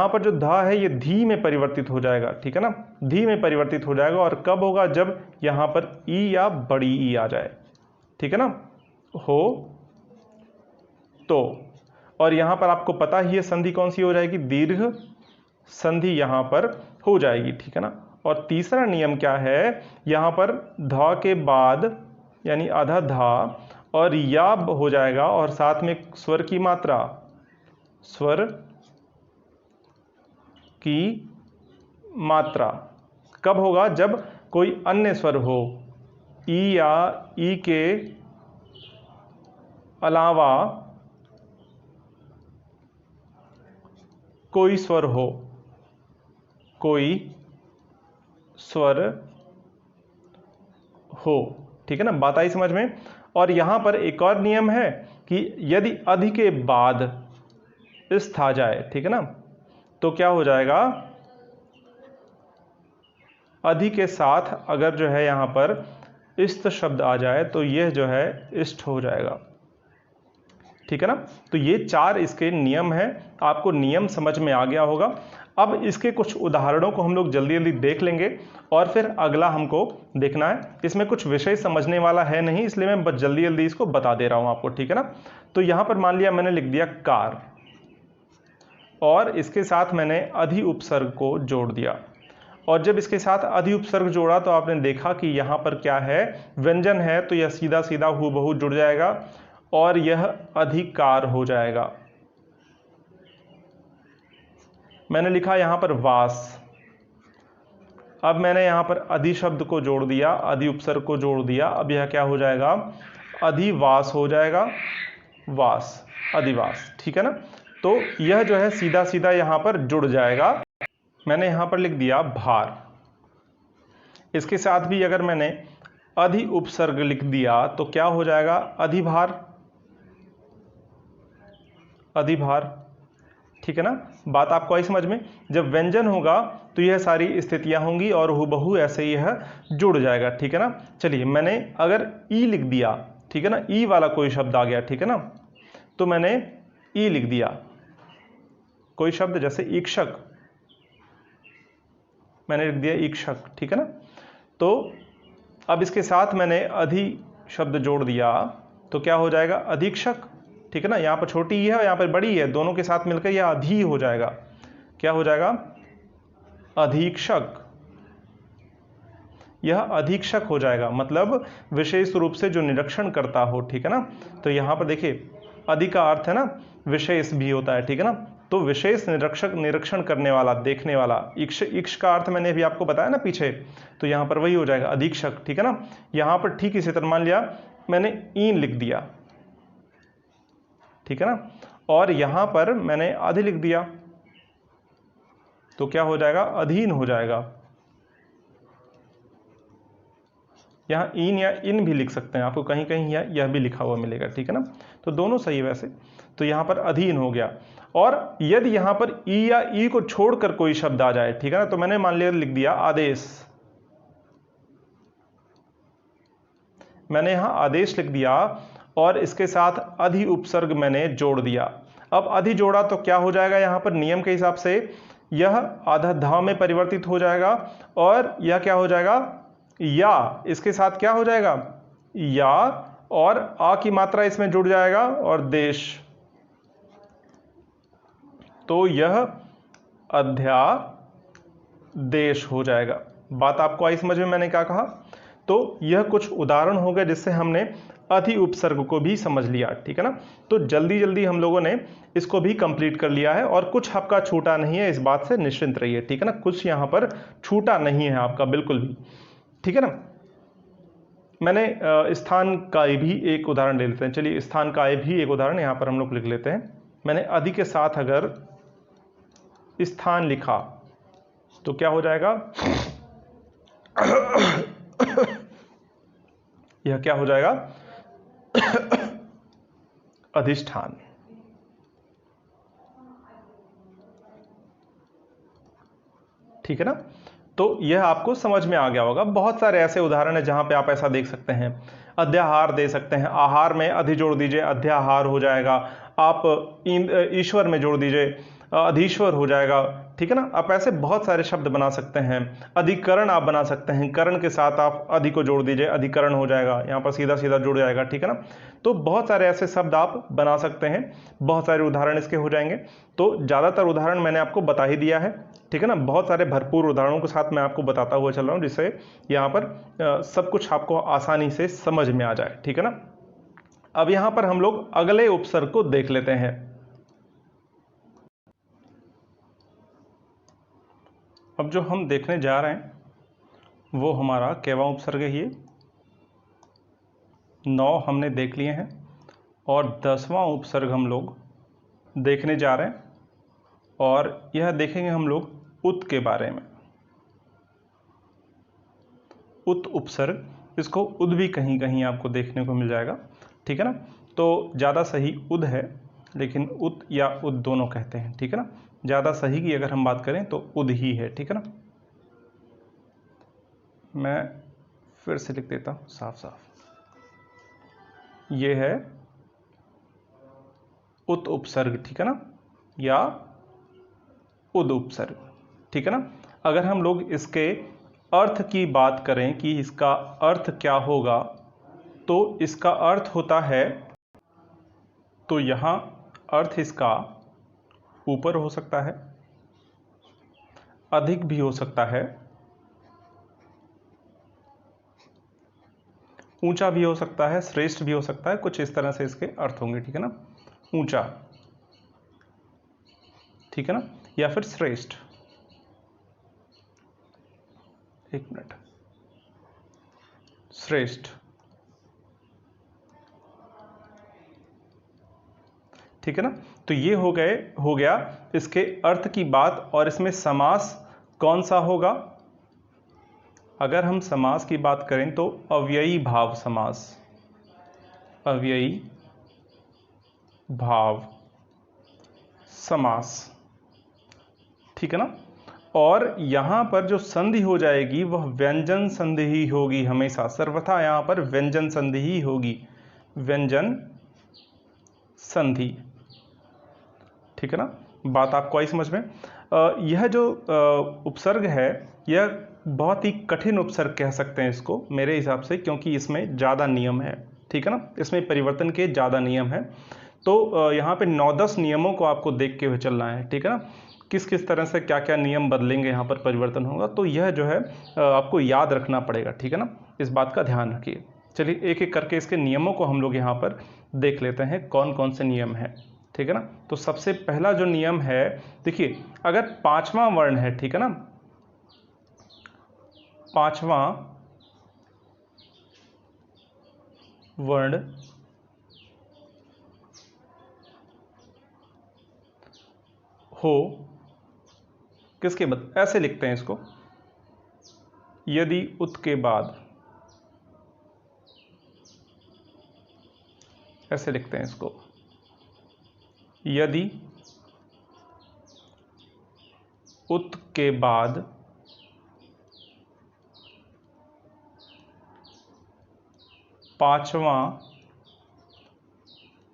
पर जो धा है ये धी में परिवर्तित हो जाएगा, ठीक है ना। धी में परिवर्तित हो जाएगा, और कब होगा, जब यहां पर ई या बड़ी ई आ जाए, ठीक है ना, हो तो। और यहां पर आपको पता ही है संधि कौन सी हो जाएगी, दीर्घ संधि यहां पर हो जाएगी, ठीक है ना। और तीसरा नियम क्या है, यहां पर धा के बाद यानी आधा धा और या हो जाएगा, और साथ में स्वर की मात्रा, स्वर की मात्रा कब होगा, जब कोई अन्य स्वर हो, ई या ई के अलावा कोई स्वर हो, कोई स्वर हो, ठीक है ना, बात आई समझ में। और यहां पर एक और नियम है कि यदि अधि के बाद इस्थ आ जाए, ठीक है ना, तो क्या हो जाएगा, अधि के साथ अगर जो है यहां पर इस्त शब्द आ जाए तो यह जो है इष्ट हो जाएगा, ठीक है ना। तो ये 4 इसके नियम हैं, आपको नियम समझ में आ गया होगा। अब इसके कुछ उदाहरणों को हम लोग जल्दी जल्दी देख लेंगे और फिर अगला हमको देखना है। इसमें कुछ विषय समझने वाला है नहीं, इसलिए मैं बस जल्दी जल्दी इसको बता दे रहा हूं आपको, ठीक है ना। तो यहां पर मान लिया मैंने लिख दिया कार और इसके साथ मैंने अधि उपसर्ग को जोड़ दिया, और जब इसके साथ अधि उपसर्ग जोड़ा तो आपने देखा कि यहां पर क्या है, व्यंजन है, तो यह सीधा सीधा हूबहू जुड़ जाएगा और यह अधिकार हो जाएगा। मैंने लिखा यहां पर वास, अब मैंने यहां पर अधि शब्द को जोड़ दिया, अधि उपसर्ग को जोड़ दिया, अब यह क्या हो जाएगा, अधिवास हो जाएगा, वास, अधिवास, ठीक है ना। तो यह जो है सीधा सीधा यहां पर जुड़ जाएगा। मैंने यहां पर लिख दिया भार, इसके साथ भी अगर मैंने अधि उपसर्ग लिख दिया तो क्या हो जाएगा, अधिभार, अधिभार, ठीक है ना। बात आपको आई समझ में। जब व्यंजन होगा तो यह सारी स्थितियां होंगी और हूबहू ऐसे ही यह जुड़ जाएगा, ठीक है ना। चलिए मैंने अगर ई लिख दिया, ठीक है ना, ई वाला कोई शब्द आ गया, ठीक है ना, तो मैंने ई लिख दिया, कोई शब्द जैसे इक्षक, मैंने लिख दिया इक्षक, ठीक है ना। तो अब इसके साथ मैंने अधि शब्द जोड़ दिया तो क्या हो जाएगा, अधीक्षक, ठीक है ना। यहां पर छोटी ई है और यहां पर बड़ी है, दोनों के साथ मिलकर यह अधि हो जाएगा, क्या हो जाएगा, अधीक्षक, यह अधीक्षक हो जाएगा, मतलब विशेष रूप से जो निरीक्षण करता हो, ठीक है ना। तो यहां पर देखिए अधि का अर्थ है ना विशेष भी होता है, ठीक है ना। तो विशेष निरीक्षण करने वाला, देखने वाला, इक्ष का अर्थ मैंने भी आपको बताया ना पीछे, तो यहां पर वही हो जाएगा अधीक्षक, ठीक है ना। यहां पर ठीक इसी तरह मान लिया मैंने ईन लिख दिया, ठीक है ना, और यहां पर मैंने अधि लिख दिया तो क्या हो जाएगा, अधीन हो जाएगा। यहां इन या इन भी लिख सकते हैं, आपको कहीं कहीं यह भी लिखा हुआ मिलेगा, ठीक है ना। तो दोनों सही है वैसे। तो यहां पर अधीन हो गया। और यदि यहां पर ई या ई को छोड़कर कोई शब्द आ जाए, ठीक है ना, तो मैंने मान लिया लिख दिया आदेश, मैंने यहां आदेश लिख दिया और इसके साथ अधि उपसर्ग मैंने जोड़ दिया। अब अधि जोड़ा तो क्या हो जाएगा, यहां पर नियम के हिसाब से यह आधा में परिवर्तित हो जाएगा और यह क्या हो जाएगा, या, इसके साथ क्या हो जाएगा, या, और आ की मात्रा इसमें जुड़ जाएगा और देश, तो यह अध्यादेश हो जाएगा। बात आपको आई समझ में मैंने क्या कहा। तो यह कुछ उदाहरण हो गए जिससे हमने अधि उपसर्ग को भी समझ लिया, ठीक है ना। तो जल्दी जल्दी हम लोगों ने इसको भी कंप्लीट कर लिया है और कुछ आपका छूटा नहीं है, इस बात से निश्चिंत रहिए, ठीक है ना। कुछ यहां पर छूटा नहीं है आपका बिल्कुल भी, ठीक है ना। मैंने स्थान का भी एक उदाहरण ले लेते हैं, चलिए स्थान का भी एक उदाहरण यहां पर हम लोग लिख लेते हैं। मैंने अधि के साथ अगर स्थान लिखा तो क्या हो जाएगा, यह क्या हो जाएगा, अधिष्ठान, ठीक है ना। तो यह आपको समझ में आ गया होगा। बहुत सारे ऐसे उदाहरण हैं जहां पे आप ऐसा देख सकते हैं। अध्याहार दे सकते हैं, आहार में अधि जोड़ दीजिए, अध्याहार हो जाएगा। आप ईश्वर में जोड़ दीजिए, अधीश्वर हो जाएगा, ठीक है ना। आप ऐसे बहुत सारे शब्द बना सकते हैं। अधिकरण आप बना सकते हैं, करण के साथ आप अधि को जोड़ दीजिए, अधिकरण हो जाएगा, यहाँ पर सीधा सीधा जुड़ जाएगा, ठीक है ना। तो बहुत सारे ऐसे शब्द आप बना सकते हैं, बहुत सारे उदाहरण इसके हो जाएंगे। तो ज़्यादातर उदाहरण मैंने आपको बता ही दिया है, ठीक है ना। बहुत सारे भरपूर उदाहरणों के साथ मैं आपको बताता हुआ चल रहा हूँ, जिससे यहाँ पर सब कुछ आपको आसानी से समझ में आ जाए, ठीक है ना। अब यहाँ पर हम लोग अगले उपसर्ग को देख लेते हैं। अब जो हम देखने जा रहे हैं वो हमारा केवा उपसर्ग ही है। 9 हमने देख लिए हैं और 10वां उपसर्ग हम लोग देखने जा रहे हैं और यह देखेंगे हम लोग उत के बारे में। उत उपसर्ग इसको उद भी कहीं कहीं आपको देखने को मिल जाएगा, ठीक है ना। तो ज़्यादा सही उद है, लेकिन उत या उद दोनों कहते हैं, ठीक है ना। ज़्यादा सही की अगर हम बात करें तो उद ही है, ठीक है ना। मैं फिर से लिख देता हूँ साफ साफ, ये है उत उपसर्ग, ठीक है ना, या उद उपसर्ग, ठीक है ना। अगर हम लोग इसके अर्थ की बात करें कि इसका अर्थ क्या होगा, तो इसका अर्थ होता है, तो यहां अर्थ इसका ऊपर हो सकता है, अधिक भी हो सकता है, ऊंचा भी हो सकता है, श्रेष्ठ भी हो सकता है, कुछ इस तरह से इसके अर्थ होंगे, ठीक है ना। ऊंचा, ठीक है ना, या फिर श्रेष्ठ। एक मिनट, श्रेष्ठ, ठीक है ना। तो ये हो गया इसके अर्थ की बात। और इसमें समास कौन सा होगा? अगर हम समास की बात करें तो अव्ययी भाव समास, अव्ययी भाव समास, ठीक है ना। और यहां पर जो संधि हो जाएगी वह व्यंजन संधि ही होगी, हमेशा सर्वथा यहां पर व्यंजन संधि ही होगी, व्यंजन संधि, ठीक है ना। बात आपको आई समझ में? यह जो उपसर्ग है यह बहुत ही कठिन उपसर्ग कह सकते हैं इसको मेरे हिसाब से, क्योंकि इसमें ज़्यादा नियम है, ठीक है ना। इसमें परिवर्तन के ज़्यादा नियम है। तो यहाँ पे 9-10 नियमों को आपको देख के चलना है, ठीक है ना। किस किस तरह से क्या क्या नियम बदलेंगे, यहाँ पर परिवर्तन होगा, तो यह जो है आपको याद रखना पड़ेगा, ठीक है ना। इस बात का ध्यान रखिए। चलिए एक एक करके इसके नियमों को हम लोग यहाँ पर देख लेते हैं, कौन कौन से नियम हैं, ठीक है ना। तो सबसे पहला जो नियम है, देखिए अगर 5वां वर्ण है, ठीक है ना, 5वां वर्ण हो, किसके बाद, ऐसे लिखते हैं इसको, यदि उत के बाद, ऐसे लिखते हैं इसको, यदि उत के बाद 5वां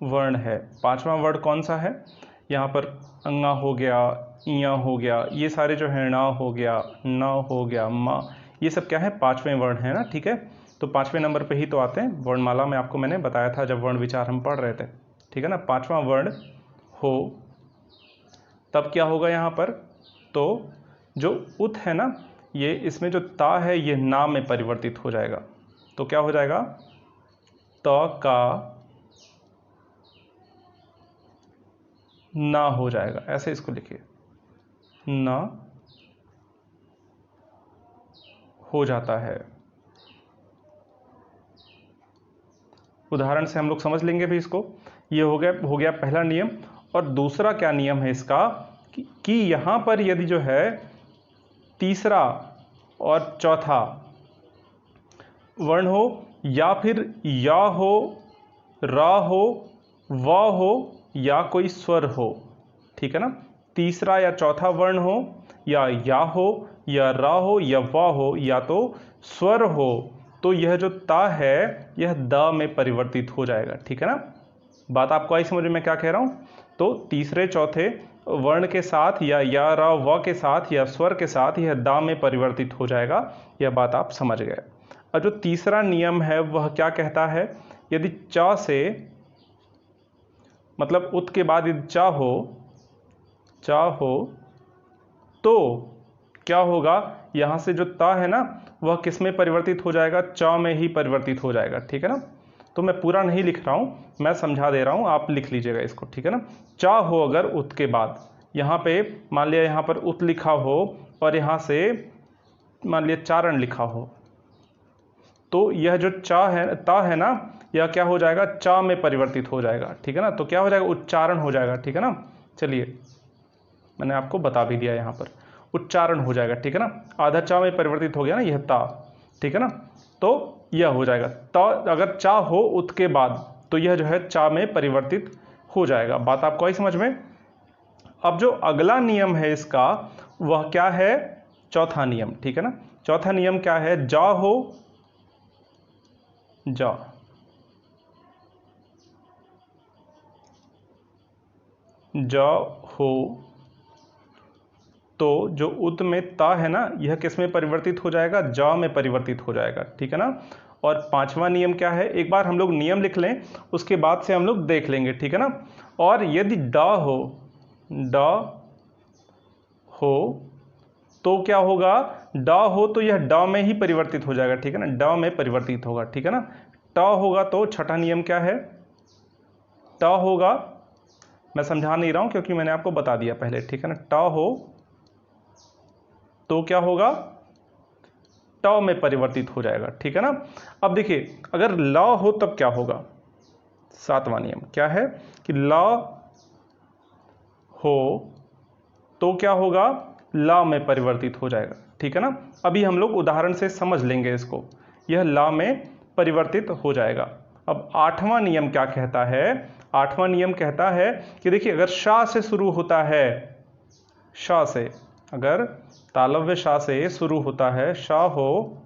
वर्ण है। 5वां वर्ण कौन सा है? यहाँ पर अंगा हो गया, इया हो गया, ये सारे जो है, ना हो गया, न हो गया, मा, ये सब क्या है? 5वें वर्ण है ना, ठीक है। तो 5वें नंबर पे ही तो आते हैं वर्णमाला में, आपको मैंने बताया था जब वर्ण विचार हम पढ़ रहे थे, ठीक है ना। 5वां वर्ण हो, तब क्या होगा यहाँ पर? तो जो उत है ना, ये इसमें जो ता है ये ना में परिवर्तित हो जाएगा। तो क्या हो जाएगा? त का ना हो जाएगा, ऐसे इसको लिखिए, ना हो जाता है। उदाहरण से हम लोग समझ लेंगे भी इसको। ये हो गया पहला नियम। और दूसरा क्या नियम है इसका कि यहां पर यदि जो है तीसरा और चौथा वर्ण हो, या फिर या हो, रा हो, व हो, या कोई स्वर हो, ठीक है ना। तीसरा या चौथा वर्ण हो, या हो, या रा हो, या व हो, या तो स्वर हो, तो यह जो ता है यह द में परिवर्तित हो जाएगा, ठीक है ना। बात आपको आई समझ में मैं क्या कह रहा हूं? तो तीसरे चौथे वर्ण के साथ या रा व के साथ या स्वर के साथ यह दा में परिवर्तित हो जाएगा। यह बात आप समझ गए। और जो तीसरा नियम है वह क्या कहता है? यदि च से, मतलब उत के बाद यदि च हो तो क्या होगा? यहां से जो ता है ना वह किस में परिवर्तित हो जाएगा? च में ही परिवर्तित हो जाएगा, ठीक है ना। तो मैं पूरा नहीं लिख रहा हूं, मैं समझा दे रहा हूं, आप लिख लीजिएगा इसको, ठीक है ना। च हो अगर उत के बाद, यहां पे मान लिया यहां पर उत लिखा हो और यहां से मान लिया चारण लिखा हो, तो यह जो ता है ना, यह क्या हो जाएगा? च में परिवर्तित हो जाएगा, ठीक है ना। तो क्या हो जाएगा? उच्चारण हो जाएगा, ठीक है ना। चलिए मैंने आपको बता भी दिया, यहां पर उच्चारण हो जाएगा, ठीक है ना। आधा च में परिवर्तित हो गया ना यह ता, ठीक है ना। तो यह हो जाएगा। त अगर चा हो उत के बाद तो यह जो है चा में परिवर्तित हो जाएगा। बात आपको आई समझ में। अब जो अगला नियम है इसका वह क्या है, चौथा नियम, ठीक है ना। चौथा नियम क्या है, जा हो जा, जा हो तो जो उत में ता है ना यह किस में परिवर्तित हो जाएगा, जा में परिवर्तित हो जाएगा, ठीक है ना। और पांचवा नियम क्या है, एक बार हम लोग नियम लिख लें उसके बाद से हम लोग देख लेंगे, ठीक है ना। और यदि डा हो तो क्या होगा, डा हो तो यह डा में ही परिवर्तित हो जाएगा, ठीक है ना, डा में परिवर्तित होगा, ठीक है ना। टा होगा तो छठा नियम क्या है, टा होगा, मैं समझा नहीं रहा हूं क्योंकि मैंने आपको बता दिया पहले, ठीक है ना। टा हो तो क्या होगा, टा में परिवर्तित हो जाएगा, ठीक है ना। अब देखिए अगर ला हो तब क्या होगा, सातवां नियम क्या है कि ला हो तो क्या होगा, ला में परिवर्तित हो जाएगा, ठीक है ना। अभी हम लोग उदाहरण से समझ लेंगे इसको, यह ला में परिवर्तित हो जाएगा। अब आठवां नियम क्या कहता है, आठवां नियम कहता है कि देखिए अगर शाह से शुरू होता है, शाह से, अगर तालव्य शाह से शुरू होता है, शाह हो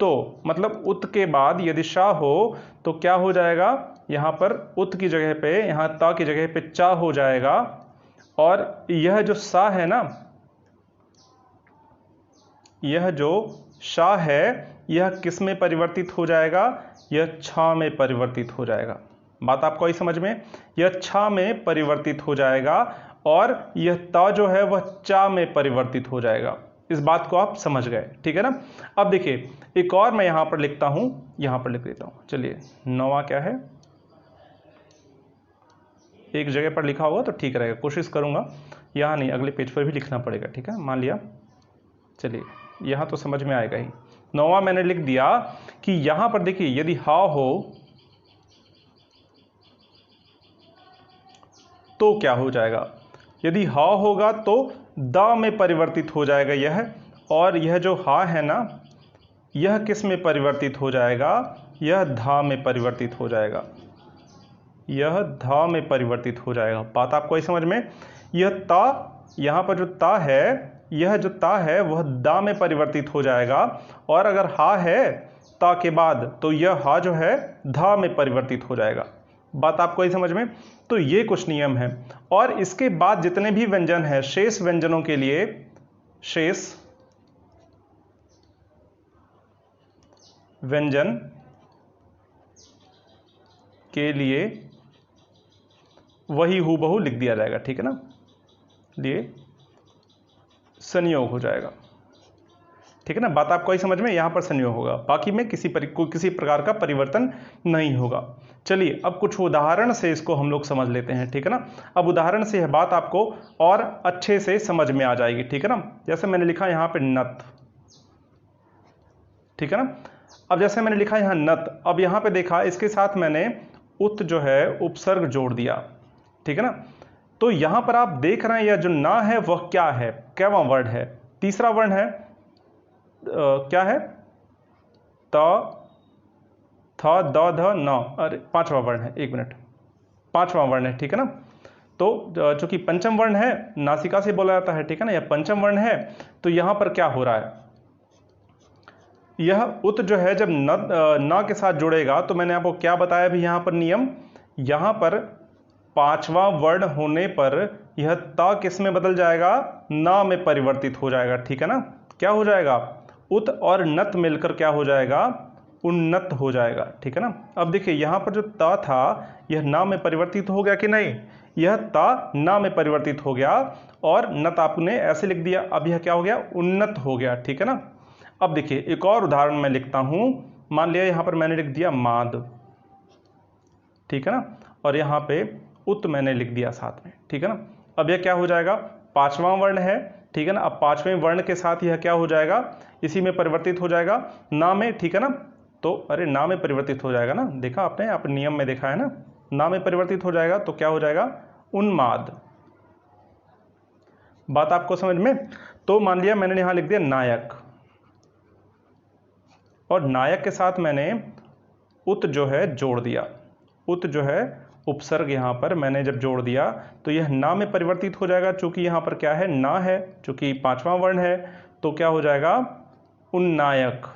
तो मतलब उत के बाद यदि शाह हो तो क्या हो जाएगा, यहां पर उत की जगह पे, यहां ता की जगह पे चा हो जाएगा। और यह जो सा है ना, यह जो शाह है यह किस में परिवर्तित हो जाएगा, यह छा में परिवर्तित हो जाएगा। बात आपको आई समझ में, यह छा में परिवर्तित हो जाएगा और यह ता जो है वह चा में परिवर्तित हो जाएगा। इस बात को आप समझ गए, ठीक है ना। अब देखिए एक और मैं यहां पर लिखता हूं, यहां पर लिख देता हूं, चलिए नौवां क्या है, एक जगह पर लिखा होगा तो ठीक रहेगा, कोशिश करूंगा यहां नहीं अगले पेज पर भी लिखना पड़ेगा, ठीक है, मान लिया, चलिए यहां तो समझ में आएगा ही। नौवां मैंने लिख दिया कि यहां पर देखिए यदि हा हो तो क्या हो जाएगा, यदि हा होगा तो दा में परिवर्तित हो जाएगा यह, और यह जो हा है ना यह किस में परिवर्तित हो जाएगा, यह धा में परिवर्तित हो जाएगा, यह धा में परिवर्तित हो जाएगा। बात आपको समझ में, यह ता, यहां पर जो ता है, यह जो ता है वह दा में परिवर्तित हो जाएगा, और अगर हा है ता के बाद तो यह हा जो है धा में परिवर्तित हो जाएगा। बात आपको ही समझ में। तो ये कुछ नियम है, और इसके बाद जितने भी व्यंजन हैं, शेष व्यंजनों के लिए, शेष व्यंजन के लिए वही हूबहू लिख दिया जाएगा, ठीक है ना, लिए संयोग हो जाएगा, ठीक है ना। बात आपको ही समझ में, यहां पर संयोग होगा, बाकी में किसी प्रकार का परिवर्तन नहीं होगा। चलिए अब कुछ उदाहरण से इसको हम लोग समझ लेते हैं, ठीक है ना। अब उदाहरण से यह बात आपको और अच्छे से समझ में आ जाएगी, ठीक है ना। जैसे मैंने लिखा यहां पे नत, ठीक है ना। अब जैसे मैंने लिखा यहां नत, अब यहां पे देखा इसके साथ मैंने उत जो है उपसर्ग जोड़ दिया, ठीक है ना। तो यहां पर आप देख रहे हैं यह जो ना है वह क्या है, कैवा वर्ण है, तीसरा वर्ण है, क्या है, त थ द ध न, अरे पांचवा वर्ण है, एक मिनट, पांचवा वर्ण है, ठीक है ना। तो चूंकि पंचम वर्ण है, नासिका से बोला जाता है, ठीक है ना, यह पंचम वर्ण है, तो यहां पर क्या हो रहा है, यह उत जो है जब न के साथ जुड़ेगा तो मैंने आपको क्या बताया भी यहां पर नियम, यहां पर पांचवा वर्ण होने पर यह ता किस में बदल जाएगा, ना में परिवर्तित हो जाएगा, ठीक है ना। क्या हो जाएगा, उत और नत मिलकर क्या हो जाएगा, उन्नत हो जाएगा, ठीक है ना। अब देखिए यहां पर जो ता था यह ना में परिवर्तित हो गया कि नहीं, यह ता ना में परिवर्तित हो गया, और नत आपने ऐसे लिख दिया, अब यह क्या हो गया, उन्नत हो गया, ठीक है ना। अब देखिए एक और उदाहरण मैं लिखता हूं, मान लिया यहां पर मैंने लिख दिया माद, ठीक है ना, और यहां पे उत मैंने लिख दिया साथ में, ठीक है ना। अब यह क्या हो जाएगा, पांचवा वर्ण है, ठीक है ना। अब पांचवें वर्ण के साथ यह क्या हो जाएगा, इसी में परिवर्तित हो जाएगा, ना में, ठीक है ना। तो अरे ना में परिवर्तित हो जाएगा ना, देखा आपने, आप नियम में देखा है ना में परिवर्तित हो जाएगा, तो क्या हो जाएगा, उन्माद। बात आपको समझ में। तो मान लिया मैंने यहां लिख दिया नायक, और नायक के साथ मैंने उत जो है जोड़ दिया। उत जो है उपसर्ग यहाँ पर मैंने जब जोड़ दिया तो यह ना में परिवर्तित हो जाएगा, चूंकि यहाँ पर क्या है, ना है, चूंकि पांचवा वर्ण है, तो क्या हो जाएगा, उन्नायक।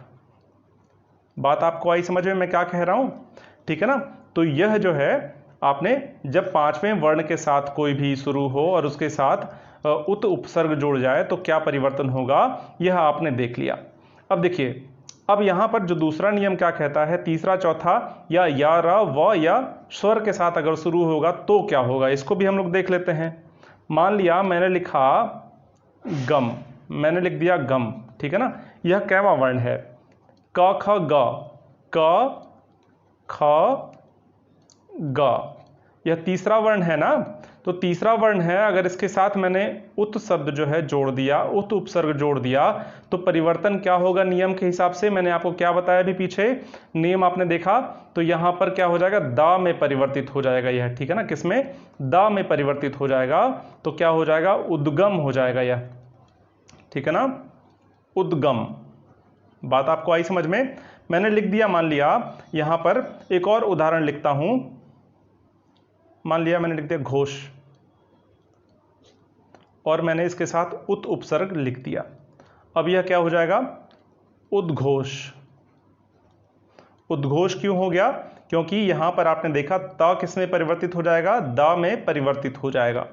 बात आपको आई समझ में मैं क्या कह रहा हूं, ठीक है ना। तो यह जो है आपने जब पांचवें वर्ण के साथ कोई भी शुरू हो और उसके साथ उत उपसर्ग जुड़ जाए तो क्या परिवर्तन होगा, यह आपने देख लिया। अब देखिए, अब यहां पर जो दूसरा नियम क्या कहता है, तीसरा चौथा या र व या स्वर के साथ अगर शुरू होगा तो क्या होगा, इसको भी हम लोग देख लेते हैं। मान लिया मैंने लिखा गम, मैंने लिख दिया गम, ठीक है ना। यह कैवा वर्ण है, क ख ग, क ख ग, यह तीसरा वर्ण है ना। तो तीसरा वर्ण है, अगर इसके साथ मैंने उत शब्द जो है जोड़ दिया, उत उपसर्ग जोड़ दिया, तो परिवर्तन क्या होगा नियम के हिसाब से, मैंने आपको क्या बताया अभी पीछे, नियम आपने देखा, तो यहां पर क्या हो जाएगा, दा में परिवर्तित हो जाएगा यह, ठीक है ना। किसमें, दा में परिवर्तित हो जाएगा, तो क्या हो जाएगा, उद्गम हो जाएगा यह, ठीक है ना, उद्गम। बात आपको आई समझ में, मैंने लिख दिया। मान लिया यहां पर एक और उदाहरण लिखता हूं, मान लिया मैंने लिख दिया घोष, और मैंने इसके साथ उत उपसर्ग लिख दिया। अब यह क्या हो जाएगा, उद्घोष। उद्घोष क्यों हो गया, क्योंकि यहां पर आपने देखा ता किस में परिवर्तित हो जाएगा, दा में परिवर्तित हो जाएगा।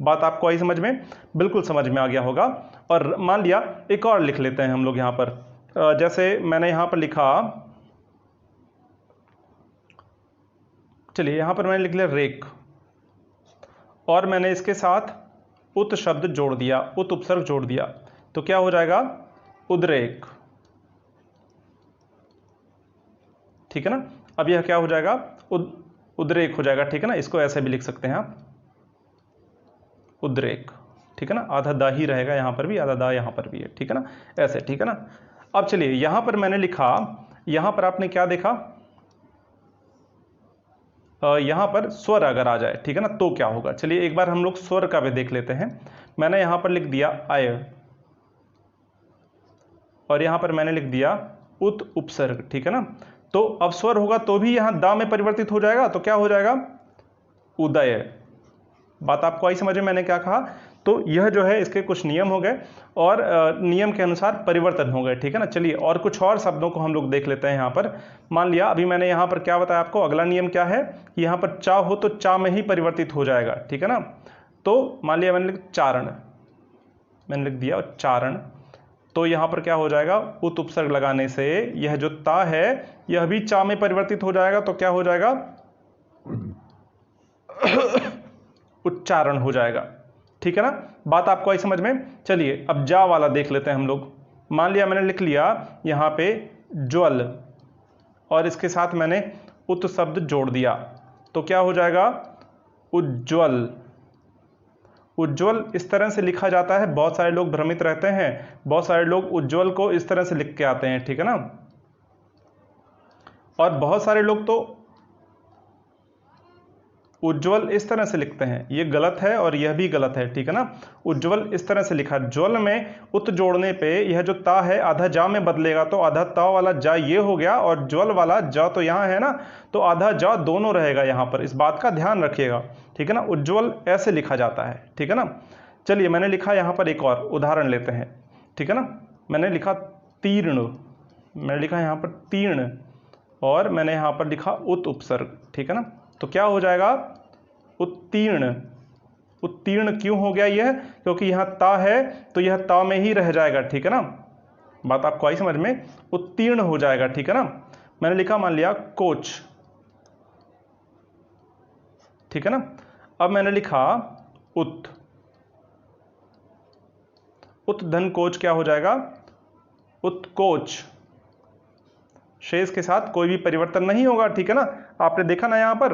बात आपको आई समझ में, बिल्कुल समझ में आ गया होगा। और मान लिया एक और लिख लेते हैं हम लोग यहां पर, जैसे मैंने यहां पर लिखा, चलिए यहां पर मैंने लिख लिया रेख, और मैंने इसके साथ उत शब्द जोड़ दिया, उत उपसर्ग जोड़ दिया, तो क्या हो जाएगा, उद्रेक, ठीक है ना। अब यह क्या हो जाएगा, उद्रेक हो जाएगा, ठीक है ना। इसको ऐसे भी लिख सकते हैं आप, उद्रेक, ठीक है ना। आधा दा ही रहेगा यहां पर भी, आधा दा यहां पर भी है, ठीक है ना, ऐसे, ठीक है ना। अब चलिए यहां पर मैंने लिखा, यहां पर आपने क्या देखा, यहां पर स्वर अगर आ जाए, ठीक है ना, तो क्या होगा। चलिए एक बार हम लोग स्वर का भी देख लेते हैं। मैंने यहां पर लिख दिया आय, और यहां पर मैंने लिख दिया उत उपसर्ग, ठीक है ना। तो अब स्वर होगा तो भी यहां दा में परिवर्तित हो जाएगा, तो क्या हो जाएगा, उदय। बात आपको आई समझ में मैंने क्या कहा। तो यह जो है इसके कुछ नियम हो गए, और नियम के अनुसार परिवर्तन हो गए, ठीक है ना। चलिए और कुछ और शब्दों को हम लोग देख लेते हैं। यहाँ पर मान लिया अभी मैंने यहाँ पर क्या बताया आपको, अगला नियम क्या है, यहाँ पर चा हो तो चा में ही परिवर्तित हो जाएगा, ठीक है ना। तो मान लिया मैंने लिख चारण, मैंने लिख दिया चारण, तो यहाँ पर क्या हो जाएगा, उत उपसर्ग लगाने से यह जो ता है यह भी चा में परिवर्तित हो जाएगा, तो क्या हो जाएगा, उच्चारण हो जाएगा, ठीक है ना। बात आपको आई समझ में। चलिए अब जा वाला देख लेते हैं हम लोग। मान लिया मैंने लिख लिया यहां पे ज्वल, और इसके साथ मैंने उत शब्द जोड़ दिया, तो क्या हो जाएगा, उज्ज्वल। उज्ज्वल इस तरह से लिखा जाता है, बहुत सारे लोग भ्रमित रहते हैं, बहुत सारे लोग उज्ज्वल को इस तरह से लिख के आते हैं, ठीक है ना। और बहुत सारे लोग तो उज्ज्वल इस तरह से लिखते हैं, ये गलत है और यह भी गलत है, ठीक है ना। उज्ज्वल इस तरह से लिखा, ज्वल में उत जोड़ने पे यह जो ता है आधा जा में बदलेगा, तो आधा ता वाला जा ये हो गया, और ज्वल वाला जा तो यहाँ है ना, तो आधा जा दोनों रहेगा यहाँ पर, इस बात का ध्यान रखिएगा, ठीक है ना। उज्ज्वल ऐसे लिखा जाता है, ठीक है ना। चलिए मैंने लिखा यहाँ पर एक और उदाहरण लेते हैं, ठीक है ना। मैंने लिखा तीर्ण, मैंने लिखा यहाँ पर तीर्ण, और मैंने यहाँ पर लिखा उत उपसर्ग, ठीक है ना। तो क्या हो जाएगा, उत्तीर्ण। उत्तीर्ण क्यों हो गया यह, क्योंकि यहां ता है तो यह ता में ही रह जाएगा, ठीक है ना। बात आपको आई समझ में, उत्तीर्ण हो जाएगा, ठीक है ना। मैंने लिखा मान लिया कोच, ठीक है ना। अब मैंने लिखा उत, उत धन कोच क्या हो जाएगा, उत्कोच। शेष के साथ कोई भी परिवर्तन नहीं होगा, ठीक है ना। आपने देखा ना यहाँ पर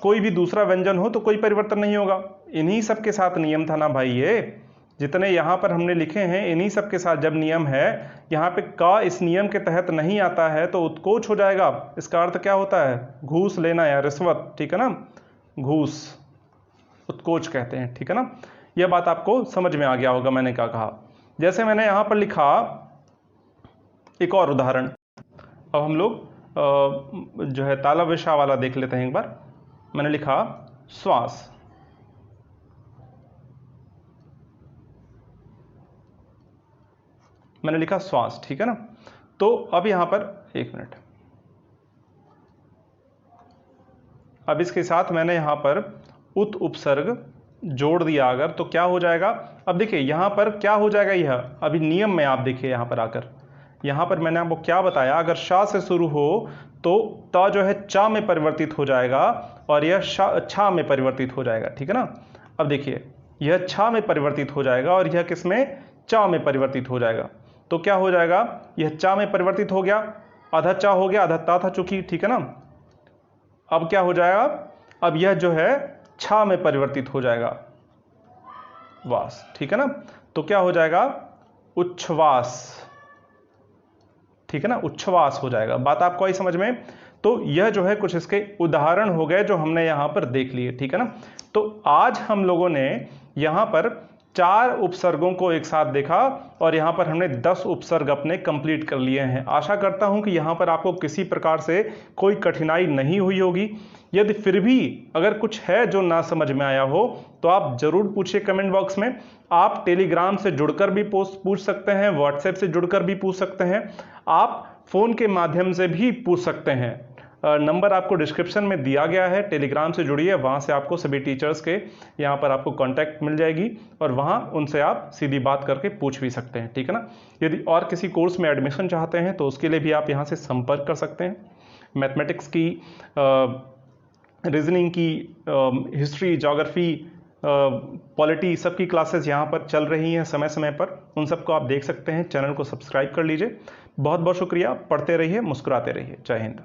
कोई भी दूसरा व्यंजन हो तो कोई परिवर्तन नहीं होगा, इन्हीं सब के साथ नियम था ना भाई, ये जितने यहाँ पर हमने लिखे हैं इन्हीं सब के साथ जब नियम है, यहाँ पे का इस नियम के तहत नहीं आता है तो उत्कोच हो जाएगा। इसका अर्थ क्या होता है, घूस लेना या रिश्वत, ठीक है ना, घूस, उत्कोच कहते हैं, ठीक है ना। यह बात आपको समझ में आ गया होगा मैंने क्या कहा। जैसे मैंने यहाँ पर लिखा एक और उदाहरण, अब हम लोग जो है ताला विशा वाला देख लेते हैं एक बार। मैंने लिखा श्वास, मैंने लिखा श्वास, ठीक है ना। तो अब यहां पर एक मिनट, अब इसके साथ मैंने यहां पर उत उपसर्ग जोड़ दिया अगर, तो क्या हो जाएगा। अब देखिए यहां पर क्या हो जाएगा, यह अभी नियम में आप देखिए यहां पर आकर, यहां पर मैंने आपको क्या बताया, अगर शा से शुरू हो तो ता जो है चा में परिवर्तित हो जाएगा और यह छा में परिवर्तित हो जाएगा, ठीक है ना। अब देखिए यह छा में परिवर्तित हो जाएगा और यह किस में, चा में परिवर्तित हो जाएगा। तो क्या हो जाएगा, यह चा में परिवर्तित हो गया, आधा चा हो गया, आधा ता था चूंकि, ठीक है ना। अब क्या हो जाएगा, अब यह जो है छा में परिवर्तित हो जाएगा, वास, ठीक है ना। तो क्या हो जाएगा, उच्छ्वास, ठीक है ना, उच्छ्वास हो जाएगा। बात आपको आई समझ में। तो यह जो है कुछ इसके उदाहरण हो गए जो हमने यहां पर देख लिए, ठीक है ना। तो आज हम लोगों ने यहां पर 4 उपसर्गों को एक साथ देखा और यहां पर हमने 10 उपसर्ग अपने कंप्लीट कर लिए हैं। आशा करता हूं कि यहां पर आपको किसी प्रकार से कोई कठिनाई नहीं हुई होगी। यदि फिर भी अगर कुछ है जो ना समझ में आया हो तो आप जरूर पूछिए कमेंट बॉक्स में। आप टेलीग्राम से जुड़कर भी पूछ सकते हैं, व्हाट्सएप से जुड़कर भी पूछ सकते हैं, आप फोन के माध्यम से भी पूछ सकते हैं। नंबर आपको डिस्क्रिप्शन में दिया गया है, टेलीग्राम से जुड़िए, वहाँ से आपको सभी टीचर्स के यहाँ पर आपको कांटेक्ट मिल जाएगी और वहाँ उनसे आप सीधी बात करके पूछ भी सकते हैं, ठीक है ना। यदि और किसी कोर्स में एडमिशन चाहते हैं तो उसके लिए भी आप यहाँ से संपर्क कर सकते हैं। मैथमेटिक्स की, रीजनिंग की, हिस्ट्री, ज्योग्राफी, पॉलिटी, सबकी क्लासेस यहाँ पर चल रही हैं समय समय पर, उन सबको आप देख सकते हैं। चैनल को सब्सक्राइब कर लीजिए। बहुत बहुत शुक्रिया, पढ़ते रहिए, मुस्कुराते रहिए। जय हिंद।